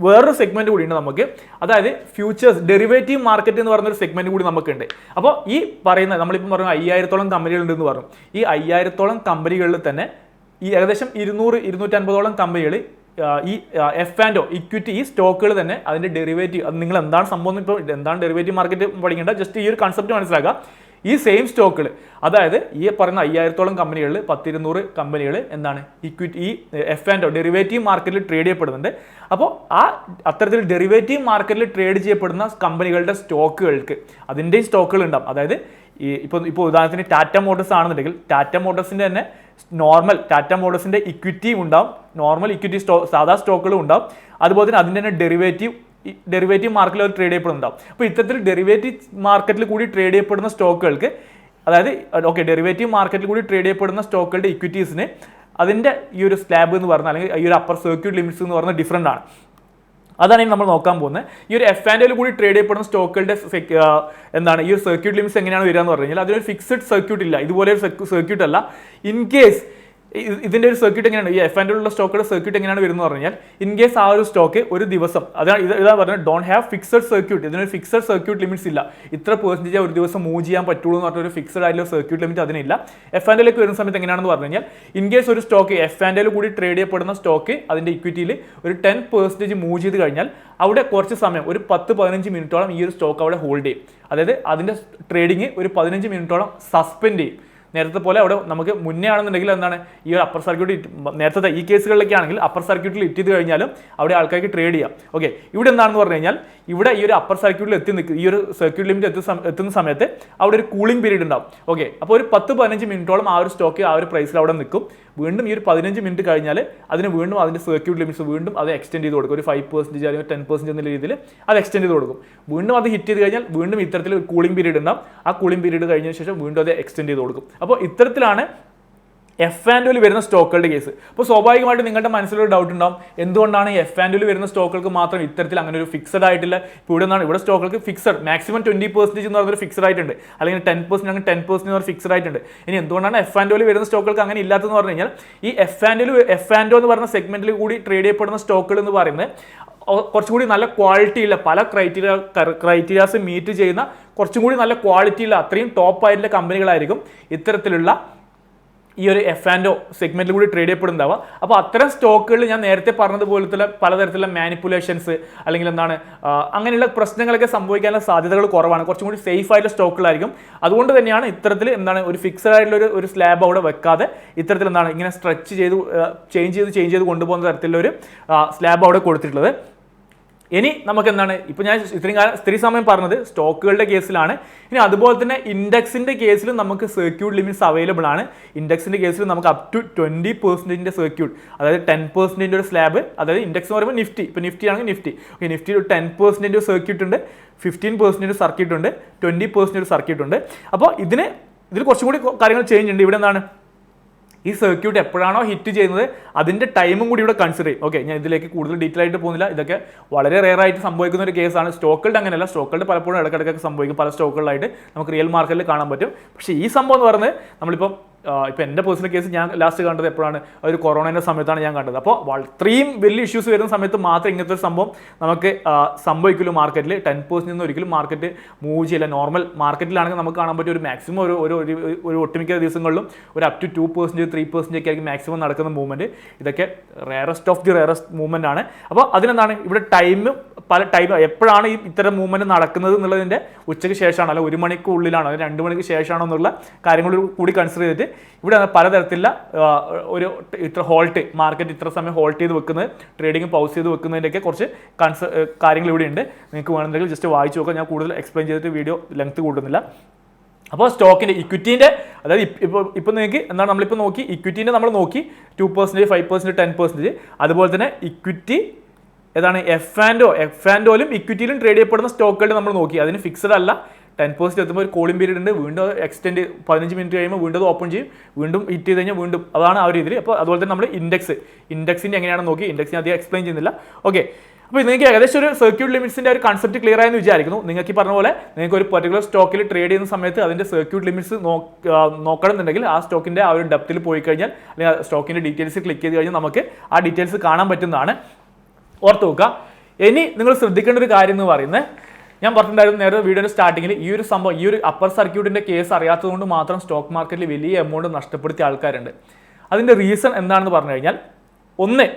[SPEAKER 1] വേറൊരു സെഗ്മെന്റ് കൂടിയുണ്ട് നമുക്ക്, അതായത് ഫ്യൂച്ചേഴ്സ് ഡെറിവേറ്റീവ് മാർക്കറ്റ് എന്ന് പറയുന്ന ഒരു സെഗ്മെന്റ് കൂടി നമുക്കുണ്ട്. അപ്പോൾ ഈ പറയുന്ന നമ്മളിപ്പോൾ പറഞ്ഞു 5000-ഓളം കമ്പനികളുണ്ടെന്ന് പറഞ്ഞു. ഈ 5000-ഓളം കമ്പനികളിൽ തന്നെ ഈ ഏകദേശം 200-250-ഓളം കമ്പനികൾ ഈ F&O ഇക്വിറ്റി ഈ സ്റ്റോക്കുകൾ തന്നെ അതിൻ്റെ ഡെറിവേറ്റീവ്, അത് നിങ്ങൾ എന്താണ് സംഭവം, ഇപ്പോൾ എന്താണ് ഡെറിവേറ്റീവ് മാർക്കറ്റ് പഠിക്കേണ്ട, ജസ്റ്റ് ഈ ഒരു കൺസെപ്റ്റ് മനസ്സിലാക്കുക. ഈ സെയിം സ്റ്റോക്കുകൾ, അതായത് ഈ പറയുന്ന 5000-ഓളം കമ്പനികളിൽ 10-200 കമ്പനികൾ എന്താണ് ഇക്വിറ്റി ഈ F&O ഡെറിവേറ്റീവ് മാർക്കറ്റിൽ ട്രേഡ് ചെയ്യപ്പെടുന്നുണ്ട്. അപ്പോൾ ആ അത്തരത്തിൽ ഡെറിവേറ്റീവ് മാർക്കറ്റിൽ ട്രേഡ് ചെയ്യപ്പെടുന്ന കമ്പനികളുടെ സ്റ്റോക്കുകൾക്ക് അതിൻ്റെയും സ്റ്റോക്കുകൾ ഉണ്ടാവും. അതായത് ഇപ്പോൾ ഉദാഹരണത്തിന് ടാറ്റ മോട്ടോഴ്സ് ആണെന്നുണ്ടെങ്കിൽ ടാറ്റ മോട്ടോഴ്സിൻ്റെ തന്നെ ടാറ്റ മോട്ടോഴ്സിൻ്റെ ഇക്വിറ്റിയും ഉണ്ടാവും, നോർമൽ ഇക്വിറ്റി സാധാ സ്റ്റോക്കുകളും ഉണ്ടാവും. അതുപോലെ തന്നെ അതിൻ്റെ തന്നെ ഡെറിവേറ്റീവ് മാർക്കറ്റിൽ അത് ട്രേഡ് ചെയ്യപ്പെടുന്നുണ്ടാവും. അപ്പോൾ ഇത്തരത്തിൽ ഡെറിവേറ്റീവ് മാർക്കറ്റിൽ കൂടി ട്രേഡ് ചെയ്യപ്പെടുന്ന സ്റ്റോക്കുകൾക്ക്, അതായത് ഡെറിവേറ്റീവ് മാർക്കറ്റിൽ കൂടി ട്രേഡ് ചെയ്യപ്പെടുന്ന സ്റ്റോക്കുകളുടെ ഇക്വിറ്റീസിന് അതിൻ്റെ ഈ ഒരു സ്ലാബ് എന്ന് പറഞ്ഞാൽ അല്ലെങ്കിൽ ഈ ഒരു അപ്പർ സർക്യൂട്ട് ലിമിറ്റ്സ് എന്ന് പറഞ്ഞാൽ ഡിഫറൻ്റ് ആണ്. അതാണ് നമ്മൾ നോക്കാൻ പോകുന്നത്. ഈ ഒരു F&Oയിൽ കൂടി ട്രേഡ് ചെയ്യപ്പെടുന്ന സ്റ്റോക്കുകളുടെ എന്താണ് ഈ ഒരു സർക്യൂട്ട് ലിമിറ്റ്സ് എങ്ങനെയാണ് വരിക എന്ന് പറഞ്ഞു കഴിഞ്ഞാൽ അതിനൊരു ഫിക്സഡ് സർക്യൂട്ട് ഇല്ല, ഇതുപോലെ ഒരു സർക്യൂട്ട് അല്ല. ഇൻ കേസ് ഇതിൻ്റെ ഒരു സർക്യൂട്ട് എങ്ങനെയാണ്, ഈ F&Oയിലുള്ള സ്റ്റോക്കുകളുടെ സർക്യൂട്ട് എങ്ങനെയാണ് വരുന്നത് പറഞ്ഞു കഴിഞ്ഞാൽ, ഇൻ കേസ് ആ ഒരു സ്റ്റോക്ക് ഒരു ദിവസം, അതാണ് ഇതാ പറഞ്ഞത് ഡോണ്ട് ഹാവ് ഫിക്സഡ് സർക്യൂട്ട്, ഇതിനൊരു ഫിക്സഡ് സർക്യൂട്ട് ലിമിറ്റ്സ് ഇല്ല, ഇത്ര പെർസെൻറ്റേജ് ഒരു ദിവസം മൂവ് ചെയ്യാൻ പറ്റുള്ളൂ എന്ന് പറഞ്ഞൊരു ഫിക്സഡ് ആയിട്ടുള്ള സർക്യൂട്ട് ലിമിറ്റ് അതിനില്ല. F&Oയിലേക്ക് വരുന്ന സമയത്ത് എങ്ങനെയാണെന്ന് പറഞ്ഞു കഴിഞ്ഞാൽ, ഇൻ കേസ് ഒരു സ്റ്റോക്ക് F&Oയിൽ കൂടി ട്രേഡ് ചെയ്യപ്പെടുന്ന സ്റ്റോക്ക് അതിൻ്റെ ഇക്വിറ്റിയിൽ ഒരു 10% മൂവ് ചെയ്ത് കഴിഞ്ഞാൽ അവിടെ കുറച്ച് സമയം ഒരു 10-15 മിനിറ്റോളം ഈ ഒരു സ്റ്റോക്ക് അവിടെ ഹോൾഡ് ചെയ്യും. അതായത് അതിൻ്റെ ട്രേഡിങ് ഒരു 15 മിനിറ്റോളം സസ്പെൻഡ് ചെയ്യും. നേരത്തെ പോലെ അവിടെ നമുക്ക് മുന്നേ ആണെന്നുണ്ടെങ്കിൽ എന്താണ് ഈ ഒരു അപ്പർ സർക്യൂട്ട് നേരത്തെ ഈ കേസുകളിലൊക്കെ ആണെങ്കിൽ അപ്പർ സർക്യൂട്ടിൽ ഇറ്റ് ചെയ്ത് കഴിഞ്ഞാലും അവിടെ ആൾക്കാർക്ക് ട്രേഡ് ചെയ്യാം. ഓക്കെ, ഇവിടെ എന്താണെന്ന് പറഞ്ഞു കഴിഞ്ഞാൽ ഇവിടെ ഈ ഒരു അപ്പർ സർക്യൂട്ടിൽ ഈ ഒരു സർക്യൂട്ട് ലിമിറ്റ് എത്തുന്ന സമയത്ത് അവിടെ ഒരു കൂളിംഗ് പീരീഡ് ഉണ്ടാവും. ഓക്കെ, അപ്പോൾ ഒരു 10-15 മിനിറ്റോളം ആ ഒരു സ്റ്റോക്ക് ആ ഒരു പ്രൈസിൽ അവിടെ നിൽക്കും. വീണ്ടും ഈ ഒരു 15 മിനിറ്റ് കഴിഞ്ഞാൽ അതിന് വീണ്ടും അതിൻ്റെ സർക്യൂട്ട് ലിമിറ്റ്സ് വീണ്ടും അത് എക്സ്റ്റെൻഡ് ചെയ്ത് കൊടുക്കും. ഒരു 5% അല്ലെങ്കിൽ 10% എന്ന രീതിയിൽ അത് എക്സ്റ്റെൻഡ് ചെയ്ത് കൊടുക്കും. വീണ്ടും അത് ഹിറ്റ് ചെയ്ത് കഴിഞ്ഞാൽ വീണ്ടും ഇത്തരത്തിൽ ഒരു കൂളിംഗ് പീരീഡ് ഉണ്ടാവും. ആ കൂളിംഗ് പീരീഡ് കഴിഞ്ഞതിന് ശേഷം വീണ്ടും അത് എക്സ്റ്റെൻഡ് ചെയ്ത് കൊടുക്കും. അപ്പോൾ ഇത്തരത്തിലാണ് F&Oയിൽ വരുന്ന സ്റ്റോക്കുകളുടെ കേസ്. അപ്പോൾ സ്വാഭാവികമായിട്ട് നിങ്ങളുടെ മനസ്സിലൊരു ഡൗട്ട് ഉണ്ടാവും, എന്തുകൊണ്ടാണ് F&Oയിൽ വരുന്ന സ്റ്റോക്കുകൾക്ക് മാത്രം ഇത്തരത്തിൽ അങ്ങനെ ഒരു ഫിക്സഡ് ആയിട്ടില്ല. ഇവിടെ സ്റ്റോക്കുകൾക്ക് ഫിക്സഡ് മാക്സിമം 20% എന്ന് പറഞ്ഞൊരു ഫിക്സഡ് ആയിട്ടുണ്ട്, അല്ലെങ്കിൽ 10% അങ്ങനെ 10% എന്ന് പറഞ്ഞ ഫിക്സഡ് ആയിട്ടുണ്ട്. ഇനി എന്തുകൊണ്ടാണ് F&Oയിൽ വരുന്ന സ്റ്റോക്കുകൾക്ക് അങ്ങനെ ഇല്ലാത്തതെന്ന് പറഞ്ഞു കഴിഞ്ഞാൽ, ഈ F&O എന്ന് പറഞ്ഞ സെഗ്മെന്റിൽ കൂടി ട്രേഡ് ചെയ്യപ്പെടുന്ന സ്റ്റോക്കുകൾ എന്ന് പറയുന്നത് കുറച്ചുകൂടി നല്ല ക്വാളിറ്റി ഉള്ള പല ക്രൈറ്റീരിയാസ് മീറ്റ് ചെയ്യുന്ന കുറച്ചും കൂടി നല്ല ക്വാളിറ്റി ഉള്ള അത്രയും ടോപ്പ് ആയിട്ടുള്ള കമ്പനികളായിരിക്കും ഇത്തരത്തിലുള്ള ഈ ഒരു F&O സെഗ്മെന്റിൽ കൂടി ട്രേഡ് ചെയ്യപ്പെടുന്നുണ്ടാവുക. അപ്പോൾ അത്തരം സ്റ്റോക്കുകളിൽ ഞാൻ നേരത്തെ പറഞ്ഞതുപോലത്തെ പലതരത്തിലുള്ള മാനിപ്പുലേഷൻസ് അല്ലെങ്കിൽ എന്താണ് അങ്ങനെയുള്ള പ്രശ്നങ്ങളൊക്കെ സംഭവിക്കാനുള്ള സാധ്യതകൾ കുറവാണ്. കുറച്ചും കൂടി സേഫ് ആയിട്ടുള്ള സ്റ്റോക്കുകളായിരിക്കും. അതുകൊണ്ട് തന്നെയാണ് ഇത്തരത്തിൽ എന്താണ് ഒരു ഫിക്സഡ് ആയിട്ടുള്ള ഒരു സ്ലാബ് അവിടെ വെക്കാതെ ഇത്തരത്തിൽ എന്താണ് ഇങ്ങനെ സ്ട്രെച്ച് ചെയ്ത് ചേഞ്ച് ചെയ്ത് കൊണ്ടുപോകുന്ന തരത്തിലുള്ള ഒരു സ്ലാബ് അവിടെ കൊടുത്തിട്ടുള്ളത്. ഇനി നമുക്ക് എന്താണ് ഇപ്പോൾ ഞാൻ ഇത്രയും സമയം പറഞ്ഞത് സ്റ്റോക്കുകളുടെ കേസിലാണ്. ഇനി അതുപോലെ തന്നെ ഇൻഡെക്സിൻ്റെ കേസിലും നമുക്ക് സർക്യൂട്ട് ലിമിറ്റ്സ് അവൈലബിൾ ആണ്. ഇൻഡെക്സിൻ്റെ കേസിൽ നമുക്ക് അപ് ടു 20% സർക്യൂട്ട്, അതായത് 10% ഒരു സ്ലാബ്, അതായത് ഇൻഡെക്സ് എന്ന് പറയുമ്പോൾ നിഫ്റ്റി, ഇപ്പോൾ നിഫ്റ്റി ആണെങ്കിൽ നിഫ്റ്റി, ഓക്കെ, നിഫ്റ്റി ഒരു 10% സർക്യൂട്ട് ഉണ്ട്, 15% സർക്യൂട്ട് ഉണ്ട്, 20% സർക്യൂട്ട് ഉണ്ട്. അപ്പോൾ ഇതിൽ കുറച്ചും കൂടി കാര്യങ്ങൾ ചേഞ്ച് ഉണ്ട്. ഇവിടെ എന്താണ് ഈ സർക്യൂട്ട് എപ്പോഴാണോ ഹിറ്റ് ചെയ്യുന്നത് അതിൻ്റെ ടൈമും കൂടി ഇവിടെ കൺസിഡർ ചെയ്യും. ഓക്കെ, ഞാൻ ഇതിലേക്ക് കൂടുതൽ ഡീറ്റെയിൽ ആയിട്ട് പോകുന്നില്ല. ഇതൊക്കെ വളരെ റെയർ ആയിട്ട് സംഭവിക്കുന്ന ഒരു കേസാണ്. സ്റ്റോക്കുകളുടെ അങ്ങനെയല്ല, സ്റ്റോക്കുകളുടെ പലപ്പോഴും ഇടയ്ക്കിടയ്ക്ക് സംഭവിക്കും. പല സ്റ്റോക്കുകളായിട്ട് നമുക്ക് റിയൽ മാർക്കറ്റിൽ കാണാൻ പറ്റും. പക്ഷേ ഈ സംഭവം എന്ന് പറയുന്നത് നമ്മളിപ്പം ഇപ്പോൾ എൻ്റെ പേഴ്സണൽ കേസ് ഞാൻ ലാസ്റ്റ് കണ്ടത് എപ്പോഴാണ്, ഒരു കൊറോണയുടെ സമയത്താണ് ഞാൻ കണ്ടത്. അപ്പോൾ ഇത്രയും വലിയ ഇഷ്യൂസ് വരുന്ന സമയത്ത് മാത്രം ഇങ്ങനത്തെ ഒരു സംഭവം നമുക്ക് സംഭവിക്കുള്ളൂ മാർക്കറ്റിൽ. 10% ഒരിക്കലും മാർക്കറ്റ് മൂവ് ചെയ്യില്ല. നോർമൽ മാർക്കറ്റിലാണെങ്കിൽ നമുക്ക് കാണാൻ പറ്റിയ ഒരു മാക്സിമം ഒരു ഒട്ടുമിക്ക ദിവസങ്ങളിലും ഒരു അപ് ടു 2%, 3% ഒക്കെ ആയിരിക്കും മാക്സിമം നടക്കുന്ന മൂവ്മെൻറ്റ്. ഇതൊക്കെ rarest of the rarest movement ആണ്. അപ്പോൾ അതിനെന്താണ് ഇവിടെ പല ടൈം എപ്പോഴാണ് ഈ ഇത്തരം മൂവ്മെൻറ്റ് നടക്കുന്നത് എന്നുള്ളതിൻ്റെ ഉച്ചയ്ക്ക് ശേഷമാണോ, അല്ല 1 മണിക്കുള്ളിലാണോ, 2 മണിക്ക് ശേഷമാണോ എന്നുള്ള കാര്യങ്ങൾ കൂടി കൺസിഡർ ചെയ്തിട്ട് ഇവിടെ പലതരത്തിലുള്ള ഒരു ഹോൾട്ട്, മാർക്കറ്റ് ഇത്ര സമയം ഹോൾട്ട് ചെയ്ത് വെക്കുന്നത്, ട്രേഡിംഗ് പൗസ് ചെയ്ത് വെക്കുന്നതിൻ്റെയൊക്കെ കുറച്ച് കാര്യങ്ങൾ ഇവിടെ ഉണ്ട്. നിങ്ങൾക്ക് വേണമെങ്കിൽ ജസ്റ്റ് വായിച്ച് നോക്കാം. ഞാൻ കൂടുതൽ എക്സ്പ്ലെയിൻ ചെയ്തിട്ട് വീഡിയോ ലെങ്ത് കൂട്ടുന്നില്ല. അപ്പോൾ സ്റ്റോക്കിൻ്റെ ഇക്വിറ്റീൻ്റെ, അതായത് ഇപ്പോൾ നിങ്ങൾക്ക് എന്താണ് നമ്മളിപ്പോൾ നോക്കി, ഇക്വിറ്റീൻ്റെ നമ്മൾ നോക്കി 2%, 5%, 10%. അതുപോലെ തന്നെ ഇക്വിറ്റി ഏതാണ് എഫ് ആൻഡ് ഓയിലും ഇക്വിറ്റിയിലും ട്രേഡ് ചെയ്യപ്പെടുന്ന സ്റ്റോക്കുകൾ നമ്മൾ നോക്കി. അതിന് ഫിക്സഡ് അല്ല. 10% എത്തുമ്പോൾ ഒരു കോളിംഗ് പീരീഡ് ഉണ്ട്, വീണ്ടും എക്സ്റ്റെൻഡ് 15 മിനിറ്റ് കഴിയുമ്പോൾ വീണ്ടും ഓപ്പൺ ചെയ്യും, വീണ്ടും ഹിറ്റ് ചെയ്ത് കഴിഞ്ഞാൽ വീണ്ടും, അതാണ് ആ ഒരു ഇതിൽ. അപ്പോൾ അതുപോലെ തന്നെ നമ്മൾ ഇൻഡെക്സിൻ്റെ എങ്ങനെയാണെന്ന് നോക്കി, ഇൻഡെക്സിനെ അധികം എക്സ്പ്ലെയിൻ ചെയ്യുന്നില്ല. ഓക്കെ, അപ്പോൾ നിങ്ങൾക്ക് ഏകദേശം ഒരു സർക്യൂട്ട് ലിമിറ്റ്സിൻ്റെ ഒരു കൺസെപ്റ്റ് ക്ലിയർ ആയെന്ന് വിചാരിക്കുന്നു. നിങ്ങൾക്ക് ഈ പറഞ്ഞ പോലെ നിങ്ങൾക്ക് ഒരു പർട്ടിക്കുലർ സ്റ്റോക്കിൽ ട്രേഡ് ചെയ്യുന്ന സമയത്ത് അതിൻ്റെ സർക്യൂട്ട് ലിമിറ്റ്സ് നോക്കണമെന്നുണ്ടെങ്കിൽ ആ സ്റ്റോക്കിൻ്റെ ആ ഒരു ഡെപ്തിൽ പോയി കഴിഞ്ഞാൽ, അല്ലെങ്കിൽ സ്റ്റോക്കിൻ്റെ ഡീറ്റെയിൽസ് ക്ലിക്ക് ചെയ്ത് കഴിഞ്ഞാൽ നമുക്ക് ആ ഡീറ്റെയിൽസ് കാണാൻ പറ്റുന്നതാണ്. ഓർത്ത് നോക്കുക. ഇനി നിങ്ങൾ ശ്രദ്ധിക്കേണ്ട ഒരു കാര്യം എന്ന് പറയുന്നത്, ഞാൻ പറഞ്ഞിട്ടുണ്ടായിരുന്നു നേരത്തെ വീഡിയോയുടെ സ്റ്റാർട്ടിങ്ങിൽ, ഈ ഒരു സംഭവം, ഈ ഒരു അപ്പർ സർക്യൂട്ടിൻ്റെ കേസ് അറിയാത്തതുകൊണ്ട് മാത്രം സ്റ്റോക്ക് മാർക്കറ്റിൽ വലിയ എമൗണ്ട് നഷ്ടപ്പെടുത്തിയ ആൾക്കാരുണ്ട്. അതിൻ്റെ റീസൺ എന്താണെന്ന് പറഞ്ഞു കഴിഞ്ഞാൽ, ഒന്ന്,